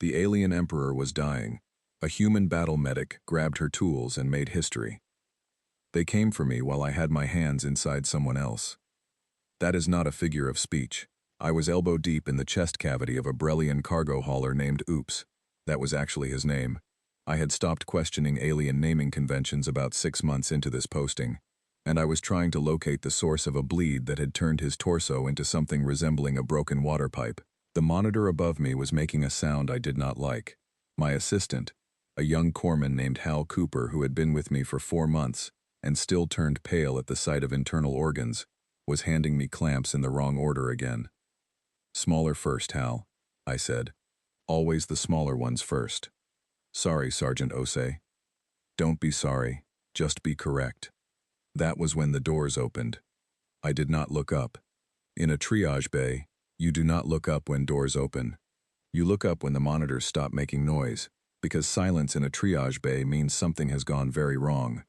The alien emperor was dying. A human battle medic grabbed her tools and made history. They came for me while I had my hands inside someone else. That is not a figure of speech. I was elbow deep in the chest cavity of a Brellian cargo hauler named Oops. That was actually his name. I had stopped questioning alien naming conventions about 6 months into this posting, and I was trying to locate the source of a bleed that had turned his torso into something resembling a broken water pipe. The monitor above me was making a sound I did not like. My assistant, a young corpsman named Hal Cooper who had been with me for 4 months and still turned pale at the sight of internal organs, was handing me clamps in the wrong order again. "Smaller first, Hal," I said. "Always the smaller ones first." "Sorry, Sergeant Osei." "Don't be sorry, just be correct." That was when the doors opened. I did not look up. In a triage bay, you do not look up when doors open. You look up when the monitors stop making noise, because silence in a triage bay means something has gone very wrong.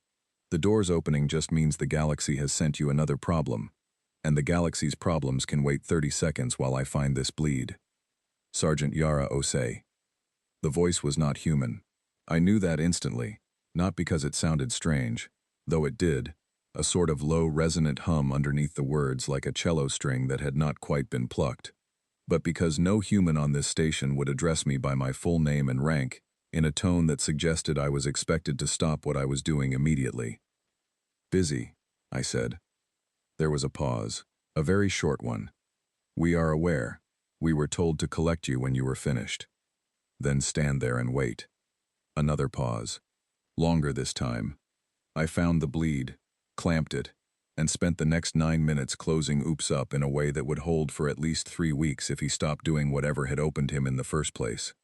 The doors opening just means the galaxy has sent you another problem, and the galaxy's problems can wait 30 seconds while I find this bleed. "Sergeant Yara Osei." The voice was not human. I knew that instantly, not because it sounded strange, though it did, a sort of low resonant hum underneath the words like a cello string that had not quite been plucked, but because no human on this station would address me by my full name and rank in a tone that suggested I was expected to stop what I was doing immediately. "Busy," I said. There was a pause, a very short one. "We are aware. We were told to collect you when you were finished." "Then stand there and wait." Another pause. Longer this time. I found the bleed, clamped it, and spent the next 9 minutes closing Oops up in a way that would hold for at least 3 weeks if he stopped doing whatever had opened him in the first place.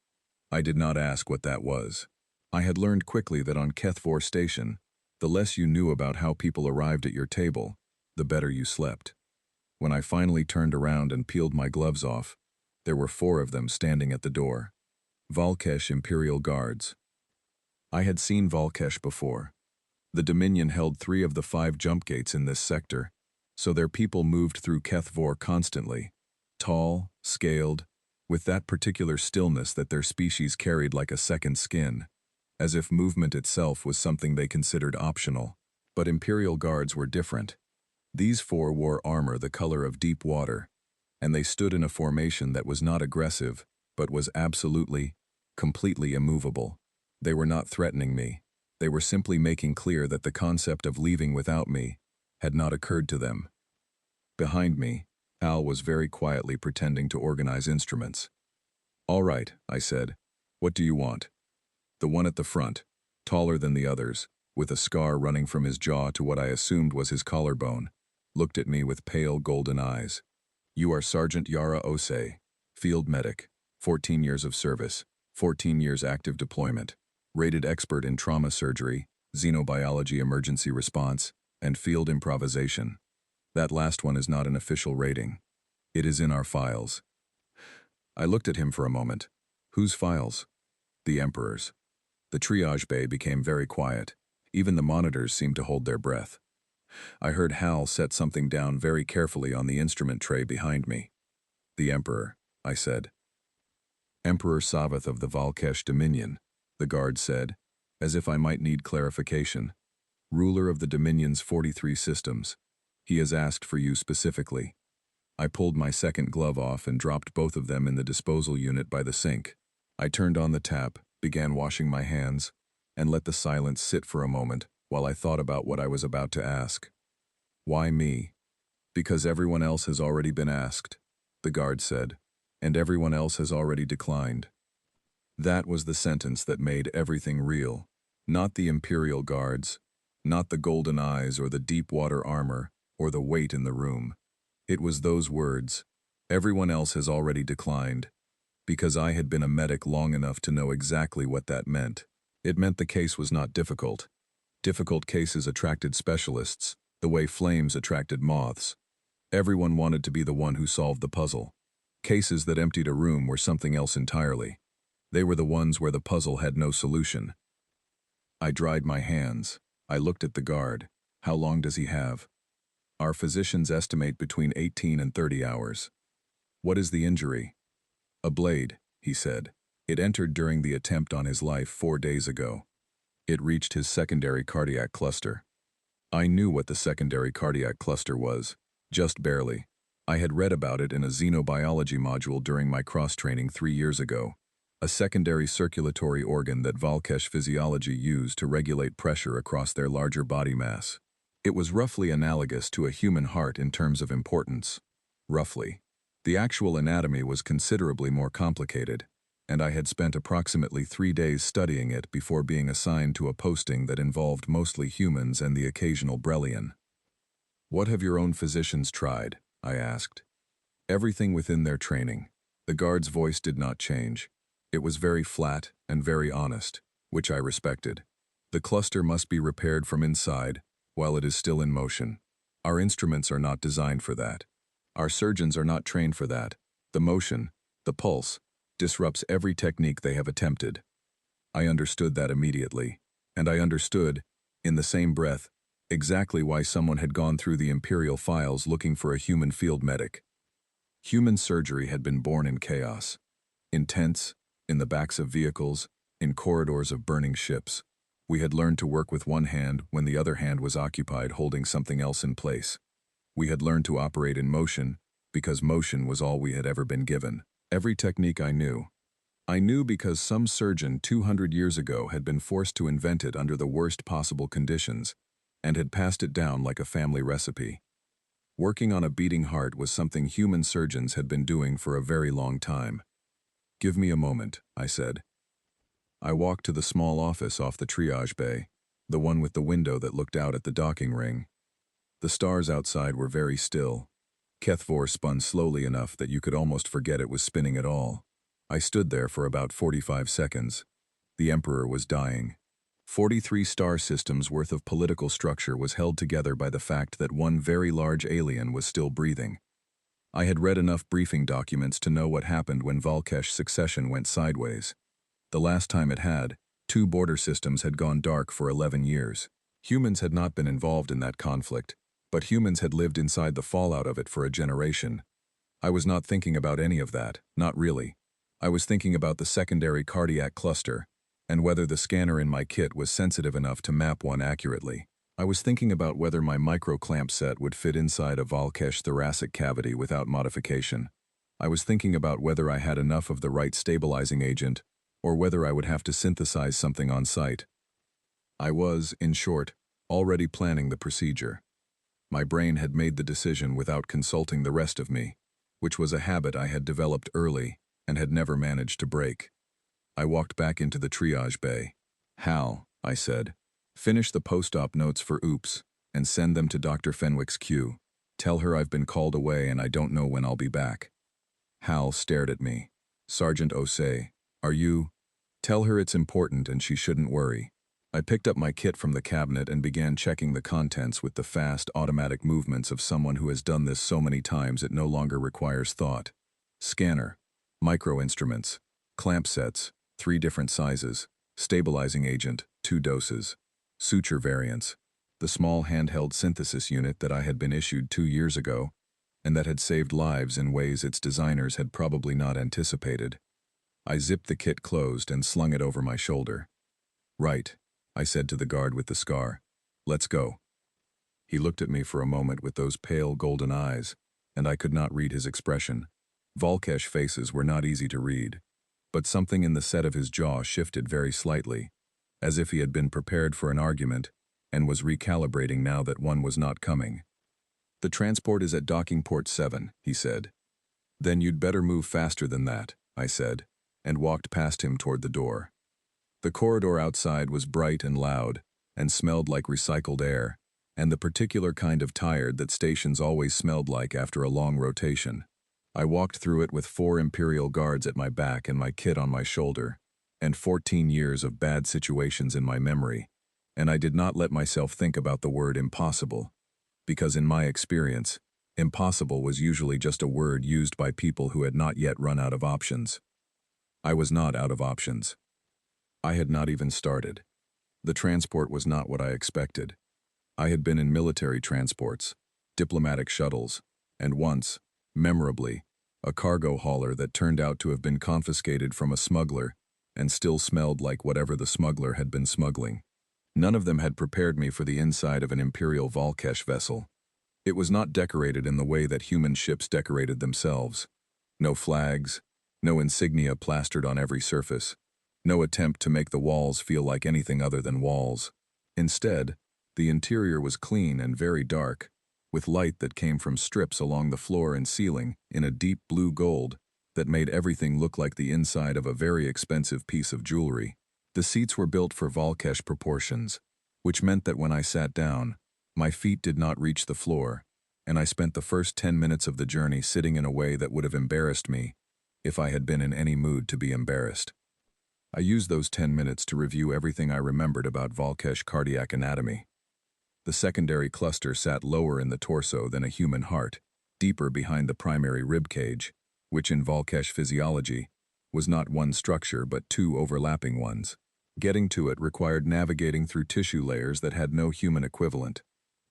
I did not ask what that was. I had learned quickly that on Kethvor Station, the less you knew about how people arrived at your table, the better you slept. When I finally turned around and peeled my gloves off, there were 4 of them standing at the door. Valkesh Imperial Guards. I had seen Valkesh before. The Dominion held 3 of the 5 jump gates in this sector, so their people moved through Kethvor constantly, tall, scaled, with that particular stillness that their species carried like a second skin, as if movement itself was something they considered optional. But Imperial Guards were different. These 4 wore armor the color of deep water, and they stood in a formation that was not aggressive, but was absolutely, completely immovable. They were not threatening me. They were simply making clear that the concept of leaving without me had not occurred to them. Behind me, Al was very quietly pretending to organize instruments. "All right," I said. "What do you want?" The one at the front, taller than the others, with a scar running from his jaw to what I assumed was his collarbone, looked at me with pale golden eyes. "You are Sergeant Yara Osei, field medic, 14 years of service, 14 years active deployment, rated expert in trauma surgery, xenobiology emergency response, and field improvisation. That last one is not an official rating. It is in our files." I looked at him for a moment. "Whose files?" "The Emperor's." The triage bay became very quiet. Even the monitors seemed to hold their breath. I heard Hal set something down very carefully on the instrument tray behind me. "The Emperor," I said. "Emperor Savath of the Valkesh Dominion," the guard said, as if I might need clarification. "Ruler of the Dominion's 43 systems. He has asked for you specifically." I pulled my second glove off and dropped both of them in the disposal unit by the sink. I turned on the tap, began washing my hands, and let the silence sit for a moment while I thought about what I was about to ask. "Why me?" "Because everyone else has already been asked," the guard said, "and everyone else has already declined." That was the sentence that made everything real. Not the Imperial Guards, not the golden eyes or the deep water armor or the weight in the room. It was those words, "Everyone else has already declined," because I had been a medic long enough to know exactly what that meant. It meant the case was not difficult. Difficult cases attracted specialists, the way flames attracted moths. Everyone wanted to be the one who solved the puzzle. Cases that emptied a room were something else entirely. They were the ones where the puzzle had no solution. I dried my hands. I looked at the guard. "How long does he have?" "Our physicians estimate between 18 and 30 hours. "What is the injury?" "A blade," he said. It entered during the attempt on his life 4 days ago. It reached his secondary cardiac cluster. I knew what the secondary cardiac cluster was, just barely. I had read about it in a xenobiology module during my cross-training 3 years ago, a secondary circulatory organ that Valkesh physiology used to regulate pressure across their larger body mass. It was roughly analogous to a human heart in terms of importance. Roughly. The actual anatomy was considerably more complicated, and I had spent approximately 3 days studying it before being assigned to a posting that involved mostly humans and the occasional Brellian. "What have your own physicians tried?" I asked. "Everything within their training." The guard's voice did not change. It was very flat and very honest, which I respected. "The cluster must be repaired from inside while it is still in motion. Our instruments are not designed for that. Our surgeons are not trained for that. The motion, the pulse, disrupts every technique they have attempted." I understood that immediately, and I understood, in the same breath, exactly why someone had gone through the Imperial files looking for a human field medic. Human surgery had been born in chaos. In tents, in the backs of vehicles, in corridors of burning ships. We had learned to work with one hand when the other hand was occupied holding something else in place. We had learned to operate in motion because motion was all we had ever been given. Every technique I knew. I knew because some surgeon 200 years ago had been forced to invent it under the worst possible conditions and had passed it down like a family recipe. Working on a beating heart was something human surgeons had been doing for a very long time. "Give me a moment," I said. I walked to the small office off the triage bay, the one with the window that looked out at the docking ring. The stars outside were very still. Kethvor spun slowly enough that you could almost forget it was spinning at all. I stood there for about 45 seconds. The Emperor was dying. 43 star systems worth of political structure was held together by the fact that one very large alien was still breathing. I had read enough briefing documents to know what happened when Valkesh's succession went sideways. The last time it had, 2 border systems had gone dark for 11 years. Humans had not been involved in that conflict, but humans had lived inside the fallout of it for a generation. I was not thinking about any of that, not really. I was thinking about the secondary cardiac cluster, and whether the scanner in my kit was sensitive enough to map one accurately. I was thinking about whether my micro-clamp set would fit inside a Valkesh thoracic cavity without modification. I was thinking about whether I had enough of the right stabilizing agent, or whether I would have to synthesize something on site. I was, in short, already planning the procedure. My brain had made the decision without consulting the rest of me, which was a habit I had developed early and had never managed to break. I walked back into the triage bay. "Hal," I said, "finish the post-op notes for Oops and send them to Dr. Fenwick's queue. Tell her I've been called away and I don't know when I'll be back." Hal stared at me. "Sergeant Osei, are you?" "Tell her it's important and she shouldn't worry." I picked up my kit from the cabinet and began checking the contents with the fast, automatic movements of someone who has done this so many times it no longer requires thought. Scanner, micro-instruments, clamp sets, 3 different sizes, stabilizing agent, 2 doses, suture variants, the small handheld synthesis unit that I had been issued 2 years ago, and that had saved lives in ways its designers had probably not anticipated. I zipped the kit closed and slung it over my shoulder. "Right," I said to the guard with the scar. "Let's go." He looked at me for a moment with those pale golden eyes, and I could not read his expression. Valkesh faces were not easy to read, but something in the set of his jaw shifted very slightly, as if he had been prepared for an argument and was recalibrating now that one was not coming. "The transport is at docking port 7, he said. "Then you'd better move faster than that," I said, and walked past him toward the door. The corridor outside was bright and loud, and smelled like recycled air, and the particular kind of tired that stations always smelled like after a long rotation. I walked through it with 4 Imperial guards at my back and my kit on my shoulder, and 14 years of bad situations in my memory, and I did not let myself think about the word impossible, because in my experience, impossible was usually just a word used by people who had not yet run out of options. I was not out of options. I had not even started. The transport was not what I expected. I had been in military transports, diplomatic shuttles, and once, memorably, a cargo hauler that turned out to have been confiscated from a smuggler and still smelled like whatever the smuggler had been smuggling. None of them had prepared me for the inside of an Imperial Volkesh vessel. It was not decorated in the way that human ships decorated themselves. No flags, no insignia plastered on every surface, no attempt to make the walls feel like anything other than walls. Instead, the interior was clean and very dark, with light that came from strips along the floor and ceiling in a deep blue gold that made everything look like the inside of a very expensive piece of jewelry. The seats were built for Volkesh proportions, which meant that when I sat down, my feet did not reach the floor, and I spent the first 10 minutes of the journey sitting in a way that would have embarrassed me if I had been in any mood to be embarrassed. I used those 10 minutes to review everything I remembered about Volkesh cardiac anatomy. The secondary cluster sat lower in the torso than a human heart, deeper behind the primary rib cage, which in Volkesh physiology was not one structure but two overlapping ones. Getting to it required navigating through tissue layers that had no human equivalent.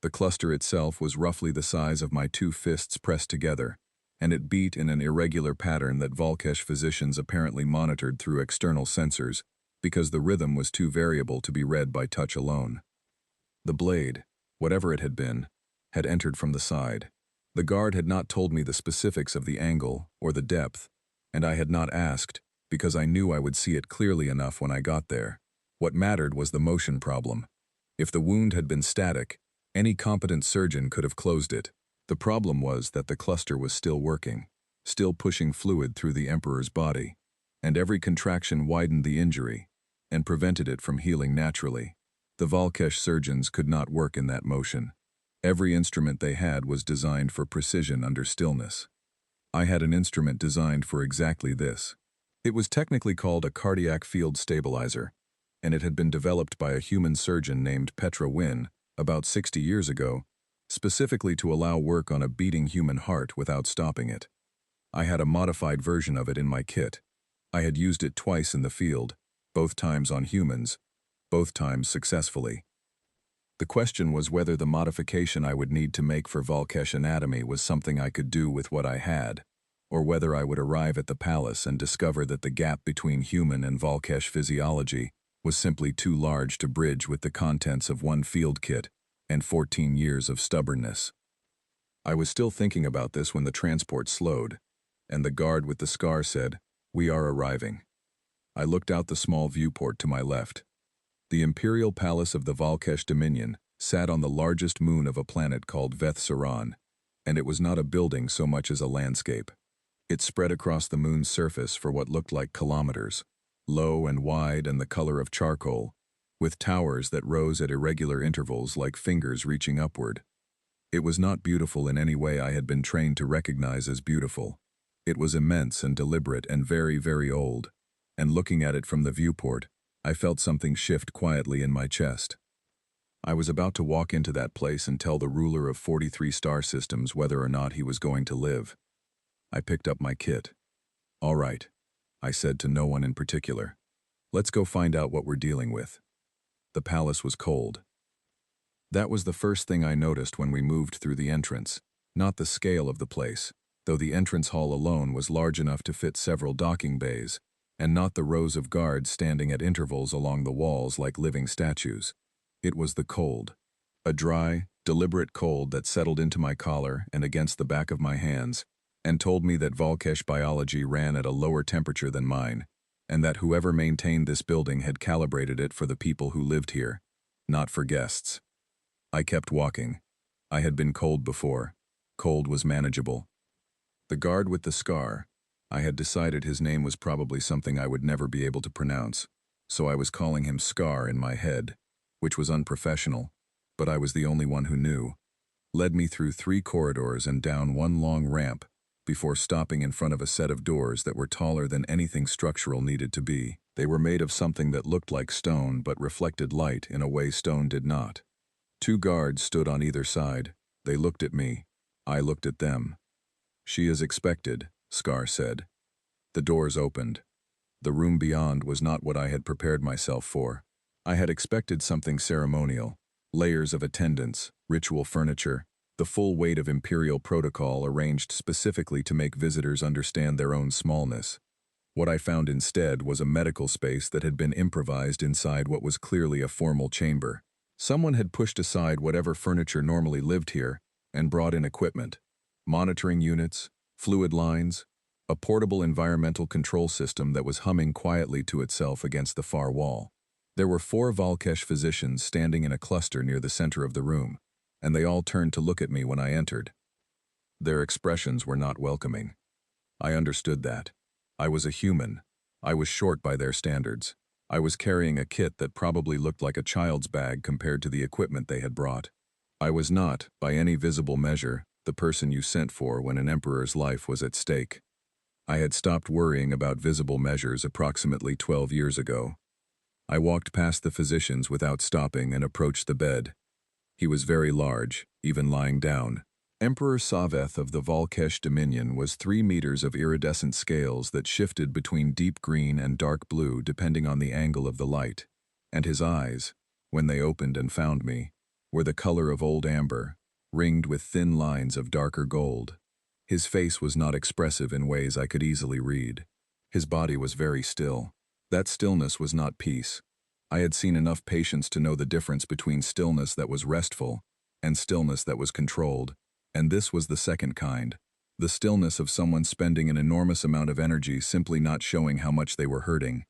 The cluster itself was roughly the size of my two fists pressed together, and it beat in an irregular pattern that Volkesh physicians apparently monitored through external sensors because the rhythm was too variable to be read by touch alone. The blade, whatever it had been, had entered from the side. The guard had not told me the specifics of the angle or the depth, and I had not asked because I knew I would see it clearly enough when I got there. What mattered was the motion problem. If the wound had been static, any competent surgeon could have closed it. The problem was that the cluster was still working, still pushing fluid through the Emperor's body, and every contraction widened the injury and prevented it from healing naturally. The Volkesh surgeons could not work in that motion. Every instrument they had was designed for precision under stillness. I had an instrument designed for exactly this. It was technically called a cardiac field stabilizer, and it had been developed by a human surgeon named Petra Wynne about 60 years ago, specifically to allow work on a beating human heart without stopping it. I had a modified version of it in my kit. I had used it twice in the field, both times on humans, both times successfully. The question was whether the modification I would need to make for Volkesh anatomy was something I could do with what I had, or whether I would arrive at the palace and discover that the gap between human and Volkesh physiology was simply too large to bridge with the contents of one field kit and 14 years of stubbornness. I was still thinking about this when the transport slowed, and the guard with the scar said, "We are arriving." I looked out the small viewport to my left. The imperial palace of the Volkesh Dominion sat on the largest moon of a planet called Veth Saran, and it was not a building so much as a landscape. It spread across the moon's surface for what looked like kilometers, low and wide and the color of charcoal, with towers that rose at irregular intervals like fingers reaching upward. It was not beautiful in any way I had been trained to recognize as beautiful. It was immense and deliberate and very, very old, and looking at it from the viewport, I felt something shift quietly in my chest. I was about to walk into that place and tell the ruler of 43 star systems whether or not he was going to live. I picked up my kit. "All right," I said to no one in particular. "Let's go find out what we're dealing with." The palace was cold. That was the first thing I noticed when we moved through the entrance, not the scale of the place, though the entrance hall alone was large enough to fit several docking bays, and not the rows of guards standing at intervals along the walls like living statues. It was the cold. A dry, deliberate cold that settled into my collar and against the back of my hands, and told me that Volkesh biology ran at a lower temperature than mine, and that whoever maintained this building had calibrated it for the people who lived here, not for guests. I kept walking. I had been cold before. Cold was manageable. The guard with the scar, I had decided his name was probably something I would never be able to pronounce, so I was calling him Scar in my head, which was unprofessional, but I was the only one who knew, led me through 3 corridors and down one long ramp before stopping in front of a set of doors that were taller than anything structural needed to be. They were made of something that looked like stone but reflected light in a way stone did not. 2 guards stood on either side. They looked at me. I looked at them. "She is expected," Scar said. The doors opened. The room beyond was not what I had prepared myself for. I had expected something ceremonial, layers of attendants, ritual furniture, the full weight of imperial protocol arranged specifically to make visitors understand their own smallness. What I found instead was a medical space that had been improvised inside what was clearly a formal chamber. Someone had pushed aside whatever furniture normally lived here and brought in equipment, monitoring units, fluid lines, a portable environmental control system that was humming quietly to itself against the far wall. There were 4 Valkesh physicians standing in a cluster near the center of the room, and they all turned to look at me when I entered. Their expressions were not welcoming. I understood that. I was a human. I was short by their standards. I was carrying a kit that probably looked like a child's bag compared to the equipment they had brought. I was not, by any visible measure, the person you sent for when an emperor's life was at stake. I had stopped worrying about visible measures approximately 12 years ago. I walked past the physicians without stopping and approached the bed. He was very large, even lying down. Emperor Saveth of the Valkesh Dominion was 3 meters of iridescent scales that shifted between deep green and dark blue depending on the angle of the light, and his eyes, when they opened and found me, were the color of old amber, ringed with thin lines of darker gold. His face was not expressive in ways I could easily read. His body was very still. That stillness was not peace. I had seen enough patience to know the difference between stillness that was restful and stillness that was controlled. And this was the second kind, the stillness of someone spending an enormous amount of energy simply not showing how much they were hurting.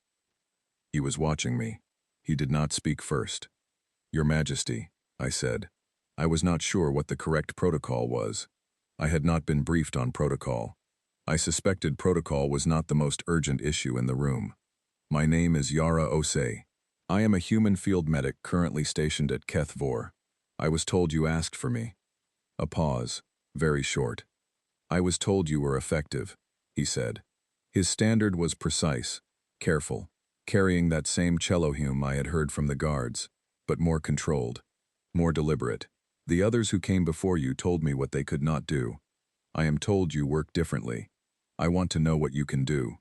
He was watching me. He did not speak first. "Your Majesty," I said. I was not sure what the correct protocol was. I had not been briefed on protocol. I suspected protocol was not the most urgent issue in the room. "My name is Yara Osei. I am a human field medic currently stationed at HFY. I was told you asked for me." A pause, very short. "I was told you were effective," he said. His standard was precise, careful, carrying that same cello hum I had heard from the guards, but more controlled, more deliberate. "The others who came before you told me what they could not do. I am told you work differently. I want to know what you can do."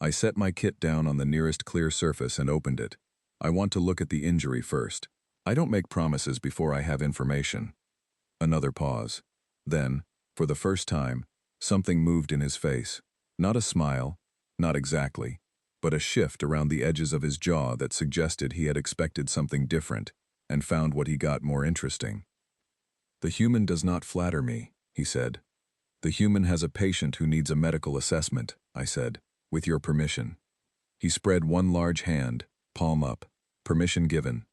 I set my kit down on the nearest clear surface and opened it. "I want to look at the injury first. I don't make promises before I have information." Another pause. Then, for the first time, something moved in his face. Not a smile, not exactly, but a shift around the edges of his jaw that suggested he had expected something different and found what he got more interesting. "The human does not flatter me," he said. "The human has a patient who needs a medical assessment," I said, "with your permission." He spread one large hand, palm up. "Permission given."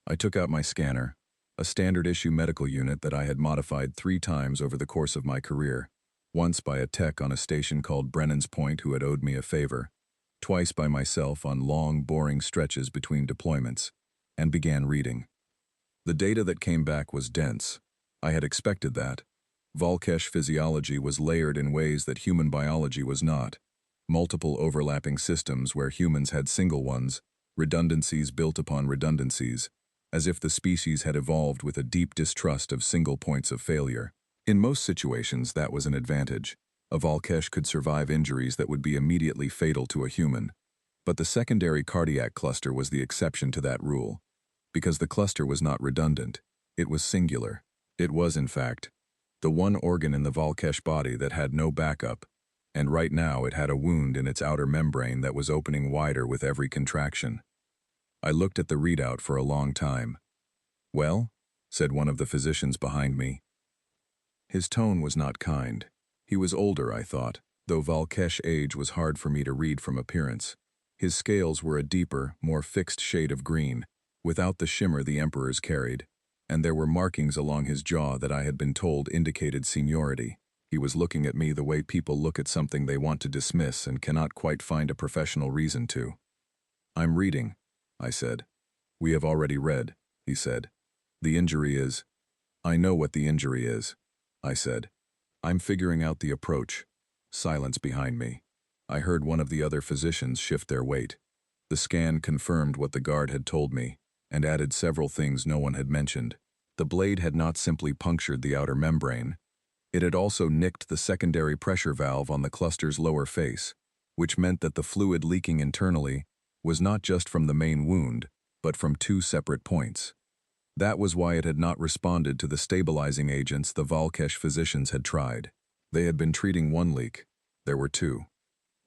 I took out my scanner, a standard-issue medical unit that I had modified 3 times over the course of my career, once by a tech on a station called Brennan's Point who had owed me a favor, twice by myself on long, boring stretches between deployments, and began reading. The data that came back was dense. I had expected that. Valkesh physiology was layered in ways that human biology was not. Multiple overlapping systems where humans had single ones, redundancies built upon redundancies, as if the species had evolved with a deep distrust of single points of failure. In most situations, that was an advantage. A Valkesh could survive injuries that would be immediately fatal to a human. But the secondary cardiac cluster was the exception to that rule. Because the cluster was not redundant, it was singular. It was, in fact, the one organ in the Valkesh body that had no backup, and right now it had a wound in its outer membrane that was opening wider with every contraction. I looked at the readout for a long time. "Well?" said one of the physicians behind me. His tone was not kind. He was older, I thought, though Valkesh age was hard for me to read from appearance. His scales were a deeper, more fixed shade of green, without the shimmer the emperors carried, and there were markings along his jaw that I had been told indicated seniority. He was looking at me the way people look at something they want to dismiss and cannot quite find a professional reason to. "I'm reading," I said. "We have already read," he said. "The injury is—" "I know what the injury is," I said. "I'm figuring out the approach." Silence behind me. I heard one of the other physicians shift their weight. The scan confirmed what the guard had told me, and added several things no one had mentioned. The blade had not simply punctured the outer membrane. It had also nicked the secondary pressure valve on the cluster's lower face, which meant that the fluid leaking internally was not just from the main wound, but from 2 separate points. That was why it had not responded to the stabilizing agents the Valkesh physicians had tried. They had been treating one leak. There were 2.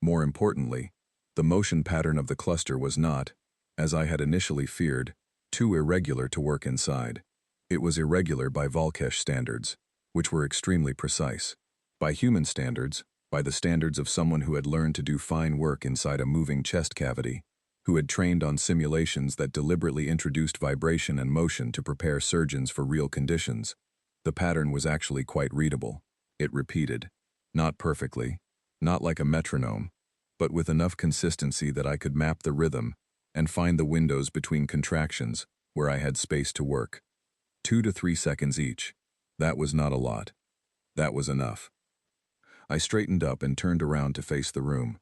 More importantly, the motion pattern of the cluster was not, as I had initially feared, too irregular to work inside. It was irregular by Volkesh standards, which were extremely precise. By human standards, by the standards of someone who had learned to do fine work inside a moving chest cavity, who had trained on simulations that deliberately introduced vibration and motion to prepare surgeons for real conditions, the pattern was actually quite readable. It repeated, not perfectly, not like a metronome, but with enough consistency that I could map the rhythm and find the windows between contractions where I had space to work. 2 to 3 seconds each. That was not a lot. That was enough. I straightened up and turned around to face the room.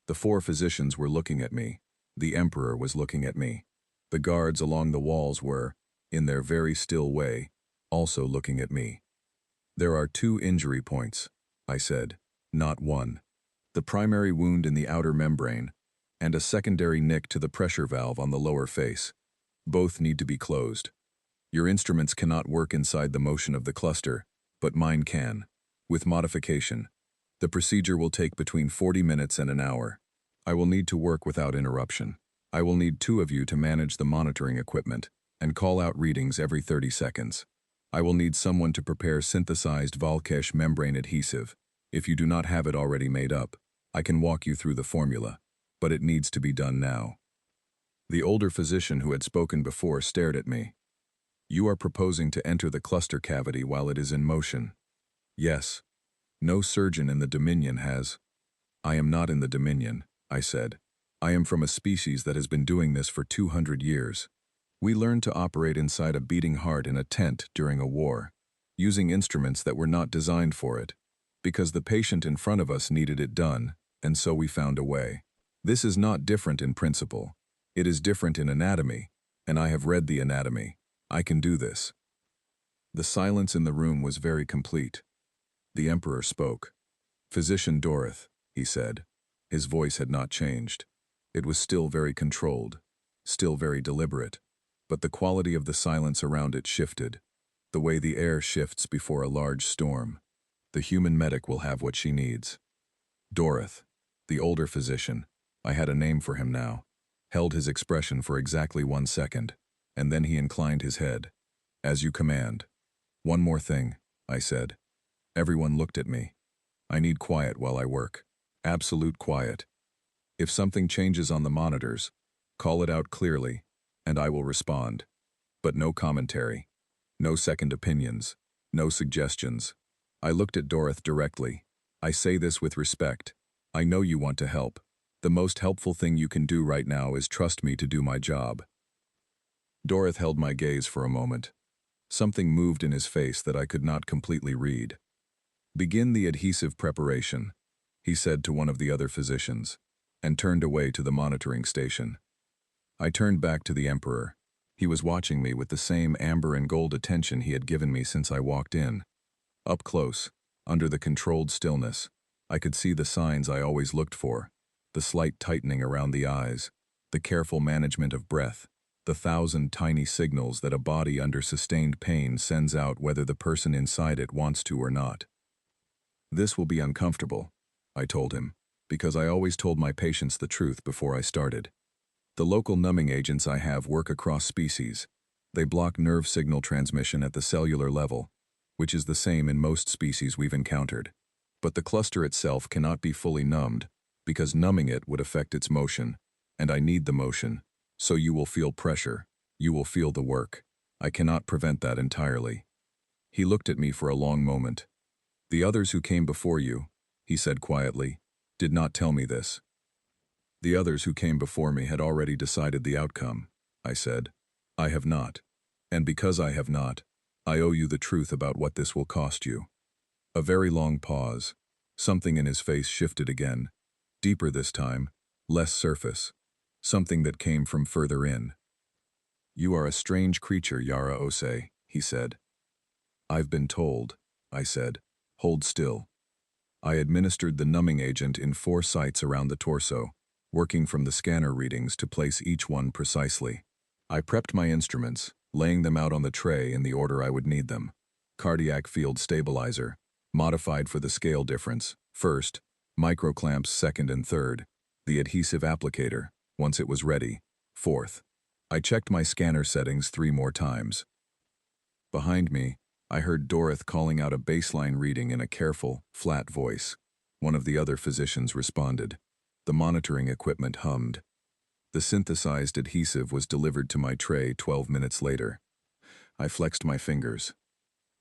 The 4 physicians were looking at me. The Emperor was looking at me. The guards along the walls were, in their very still way, also looking at me. There are 2 injury points, I said, not 1. The primary wound in the outer membrane, and a secondary nick to the pressure valve on the lower face. Both need to be closed. Your instruments cannot work inside the motion of the cluster, but mine can, with modification. The procedure will take between 40 minutes and an hour. I will need to work without interruption. I will need 2 of you to manage the monitoring equipment and call out readings every 30 seconds. I will need someone to prepare synthesized Volkesh membrane adhesive. If you do not have it already made up, I can walk you through the formula, but it needs to be done now. The older physician who had spoken before stared at me. You are proposing to enter the cluster cavity while it is in motion. Yes. No surgeon in the Dominion has. I am not in the Dominion, I said. I am from a species that has been doing this for 200 years. We learned to operate inside a beating heart in a tent during a war, using instruments that were not designed for it, because the patient in front of us needed it done, and so we found a way. This is not different in principle. It is different in anatomy, and I have read the anatomy. I can do this. The silence in the room was very complete. The Emperor spoke. Physician Dorith, he said. His voice had not changed. It was still very controlled, still very deliberate, but the quality of the silence around it shifted, the way the air shifts before a large storm. The human medic will have what she needs. Dorith, the older physician, I had a name for him now, held his expression for exactly 1 second, and then he inclined his head. As you command. One more thing, I said. Everyone looked at me. I need quiet while I work. Absolute quiet. If something changes on the monitors, call it out clearly, and I will respond. But no commentary. No second opinions. No suggestions. I looked at Dorith directly. I say this with respect. I know you want to help. The most helpful thing you can do right now is trust me to do my job. Dorith held my gaze for a moment. Something moved in his face that I could not completely read. Begin the adhesive preparation, he said to one of the other physicians, and turned away to the monitoring station. I turned back to the Emperor. He was watching me with the same amber and gold attention he had given me since I walked in. Up close, under the controlled stillness, I could see the signs I always looked for, the slight tightening around the eyes, the careful management of breath, the 1,000 tiny signals that a body under sustained pain sends out whether the person inside it wants to or not. This will be uncomfortable, I told him, because I always told my patients the truth before I started. The local numbing agents I have work across species. They block nerve signal transmission at the cellular level, which is the same in most species we've encountered. But the cluster itself cannot be fully numbed, because numbing it would affect its motion, and I need the motion, so you will feel pressure, you will feel the work. I cannot prevent that entirely. He looked at me for a long moment. The others who came before you, he said quietly, did not tell me this. The others who came before me had already decided the outcome, I said. I have not. And because I have not, I owe you the truth about what this will cost you. A very long pause. Something in his face shifted again. Deeper this time, less surface. Something that came from further in. You are a strange creature, Yara Ose, he said. I've been told, I said. Hold still. I administered the numbing agent in 4 sites around the torso, working from the scanner readings to place each one precisely. I prepped my instruments, laying them out on the tray in the order I would need them. Cardiac field stabilizer, modified for the scale difference, first, Microclamps second and third. The adhesive applicator, once it was ready, fourth. I checked my scanner settings 3 more times. Behind me, I heard Dorothy calling out a baseline reading in a careful, flat voice. One of the other physicians responded. The monitoring equipment hummed. The synthesized adhesive was delivered to my tray 12 minutes later. I flexed my fingers.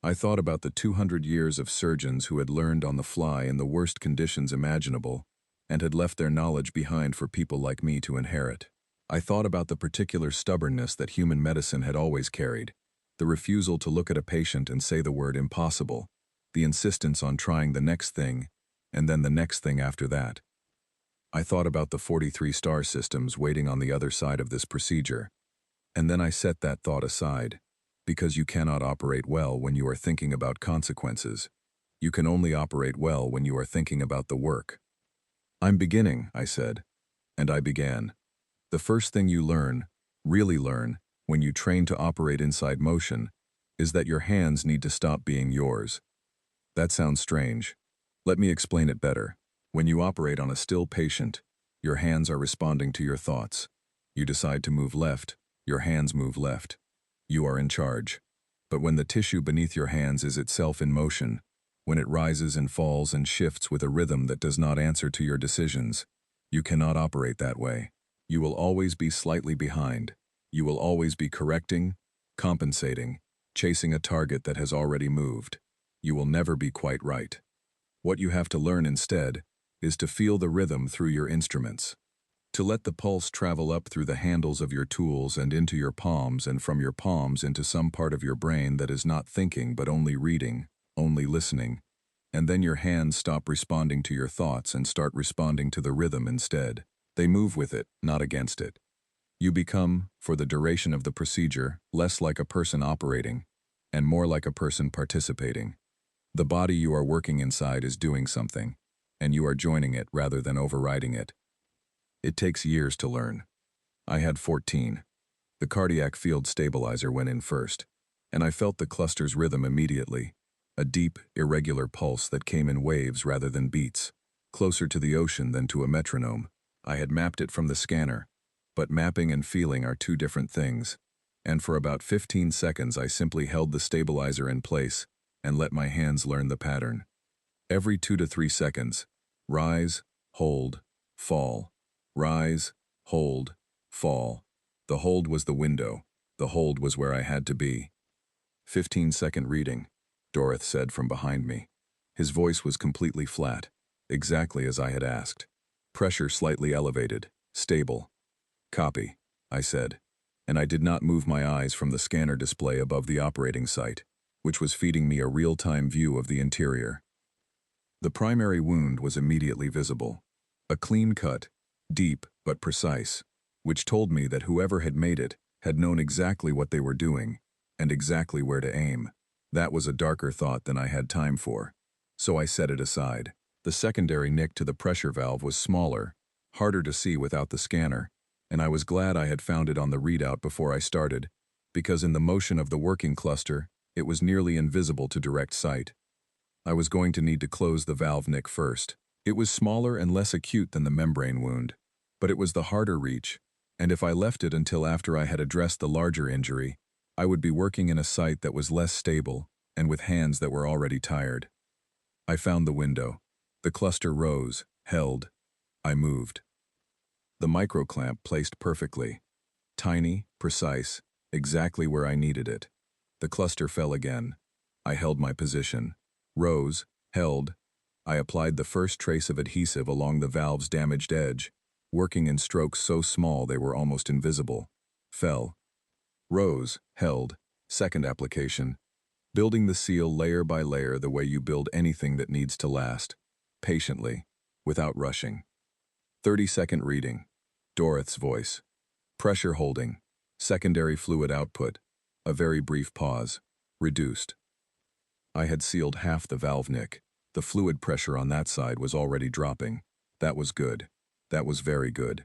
I thought about the 200 years of surgeons who had learned on the fly in the worst conditions imaginable and had left their knowledge behind for people like me to inherit. I thought about the particular stubbornness that human medicine had always carried, the refusal to look at a patient and say the word impossible, the insistence on trying the next thing, and then the next thing after that. I thought about the 43 star systems waiting on the other side of this procedure, and then I set that thought aside, because you cannot operate well when you are thinking about consequences. You can only operate well when you are thinking about the work. I'm beginning, I said, and I began. The first thing you learn, really learn, when you train to operate inside motion, is that your hands need to stop being yours. That sounds strange. Let me explain it better. When you operate on a still patient, your hands are responding to your thoughts. You decide to move left, your hands move left. You are in charge. But when the tissue beneath your hands is itself in motion, when it rises and falls and shifts with a rhythm that does not answer to your decisions, you cannot operate that way. You will always be slightly behind. You will always be correcting, compensating, chasing a target that has already moved. You will never be quite right. What you have to learn instead is to feel the rhythm through your instruments. To let the pulse travel up through the handles of your tools and into your palms and from your palms into some part of your brain that is not thinking but only reading, only listening, and then your hands stop responding to your thoughts and start responding to the rhythm instead. They move with it, not against it. You become, for the duration of the procedure, less like a person operating, and more like a person participating. The body you are working inside is doing something, and you are joining it rather than overriding it. It takes years to learn. I had 14. The cardiac field stabilizer went in first, and I felt the cluster's rhythm immediately, a deep, irregular pulse that came in waves rather than beats, closer to the ocean than to a metronome. I had mapped it from the scanner, but mapping and feeling are 2 different things, and for about 15 seconds I simply held the stabilizer in place and let my hands learn the pattern. Every 2 to 3 seconds, rise, hold, fall. Rise, hold, fall. The hold was the window. The hold was where I had to be. 15-second reading, Dorothy said from behind me. His voice was completely flat, exactly as I had asked. Pressure slightly elevated, stable. Copy, I said, and I did not move my eyes from the scanner display above the operating site, which was feeding me a real-time view of the interior. The primary wound was immediately visible. A clean cut, deep but precise, which told me that whoever had made it had known exactly what they were doing and exactly where to aim. That was a darker thought than I had time for, so I set it aside. The secondary nick to the pressure valve was smaller, harder to see without the scanner, and I was glad I had found it on the readout before I started, because in the motion of the working cluster, it was nearly invisible to direct sight. I was going to need to close the valve nick first. It was smaller and less acute than the membrane wound, but it was the harder reach, and if I left it until after I had addressed the larger injury, I would be working in a site that was less stable and with hands that were already tired. I found the window. The cluster rose, held. I moved. The microclamp placed perfectly. Tiny, precise, exactly where I needed it. The cluster fell again. I held my position. Rose, held. I applied the first trace of adhesive along the valve's damaged edge, working in strokes so small they were almost invisible. Fell. Rose, held. Second application. Building the seal layer by layer the way you build anything that needs to last. Patiently, without rushing. 30-second reading. Dorothy's voice. Pressure holding. Secondary fluid output. A very brief pause. Reduced. I had sealed half the valve nick. The fluid pressure on that side was already dropping. That was good. That was very good.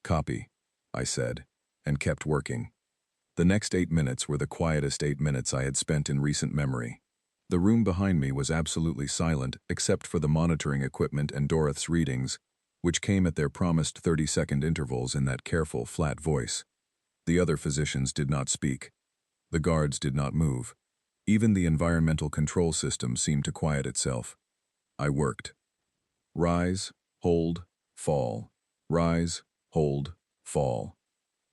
Copy, I said, and kept working. The next 8 minutes were the quietest 8 minutes I had spent in recent memory. The room behind me was absolutely silent except for the monitoring equipment and Dorothy's readings, which came at their promised 30-second intervals in that careful, flat voice. The other physicians did not speak. The guards did not move. Even the environmental control system seemed to quiet itself. I worked. Rise, hold, fall. Rise, hold, fall.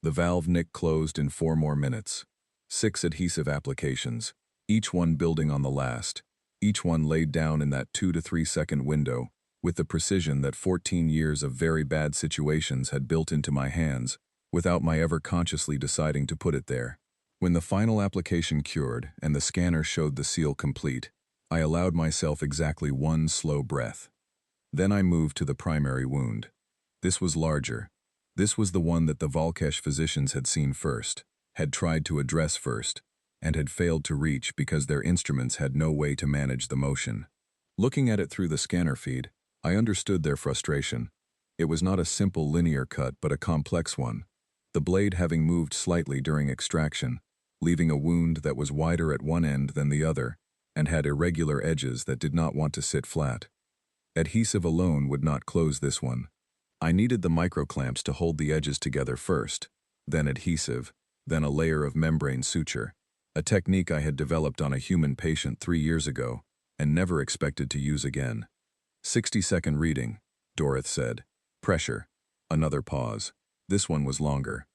The valve nick closed in 4 more minutes. 6 adhesive applications, each one building on the last, each one laid down in that 2 to 3 second window, with the precision that 14 years of very bad situations had built into my hands, without my ever consciously deciding to put it there. When the final application cured and the scanner showed the seal complete, I allowed myself exactly 1 slow breath. Then I moved to the primary wound. This was larger. This was the one that the Valkesh physicians had seen first, had tried to address first, and had failed to reach because their instruments had no way to manage the motion. Looking at it through the scanner feed, I understood their frustration. It was not a simple linear cut but a complex one, the blade having moved slightly during extraction, leaving a wound that was wider at one end than the other, and had irregular edges that did not want to sit flat. Adhesive alone would not close this one. I needed the microclamps to hold the edges together first, then adhesive, then a layer of membrane suture, a technique I had developed on a human patient 3 years ago and never expected to use again. 60-second reading, Dorothy said. Pressure. Another pause. This one was longer.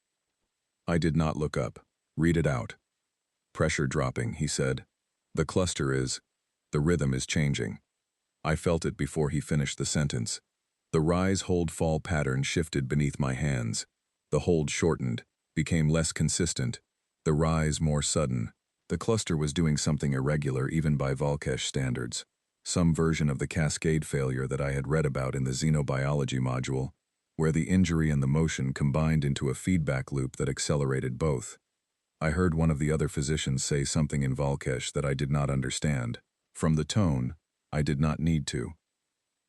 I did not look up. Read it out. Pressure dropping, he said. The cluster is. The rhythm is changing. I felt it before he finished the sentence. The rise-hold-fall pattern shifted beneath my hands. The hold shortened, became less consistent. The rise more sudden. The cluster was doing something irregular even by Valkesh standards. Some version of the cascade failure that I had read about in the xenobiology module, where the injury and the motion combined into a feedback loop that accelerated both. I heard one of the other physicians say something in Valkesh that I did not understand. From the tone, I did not need to.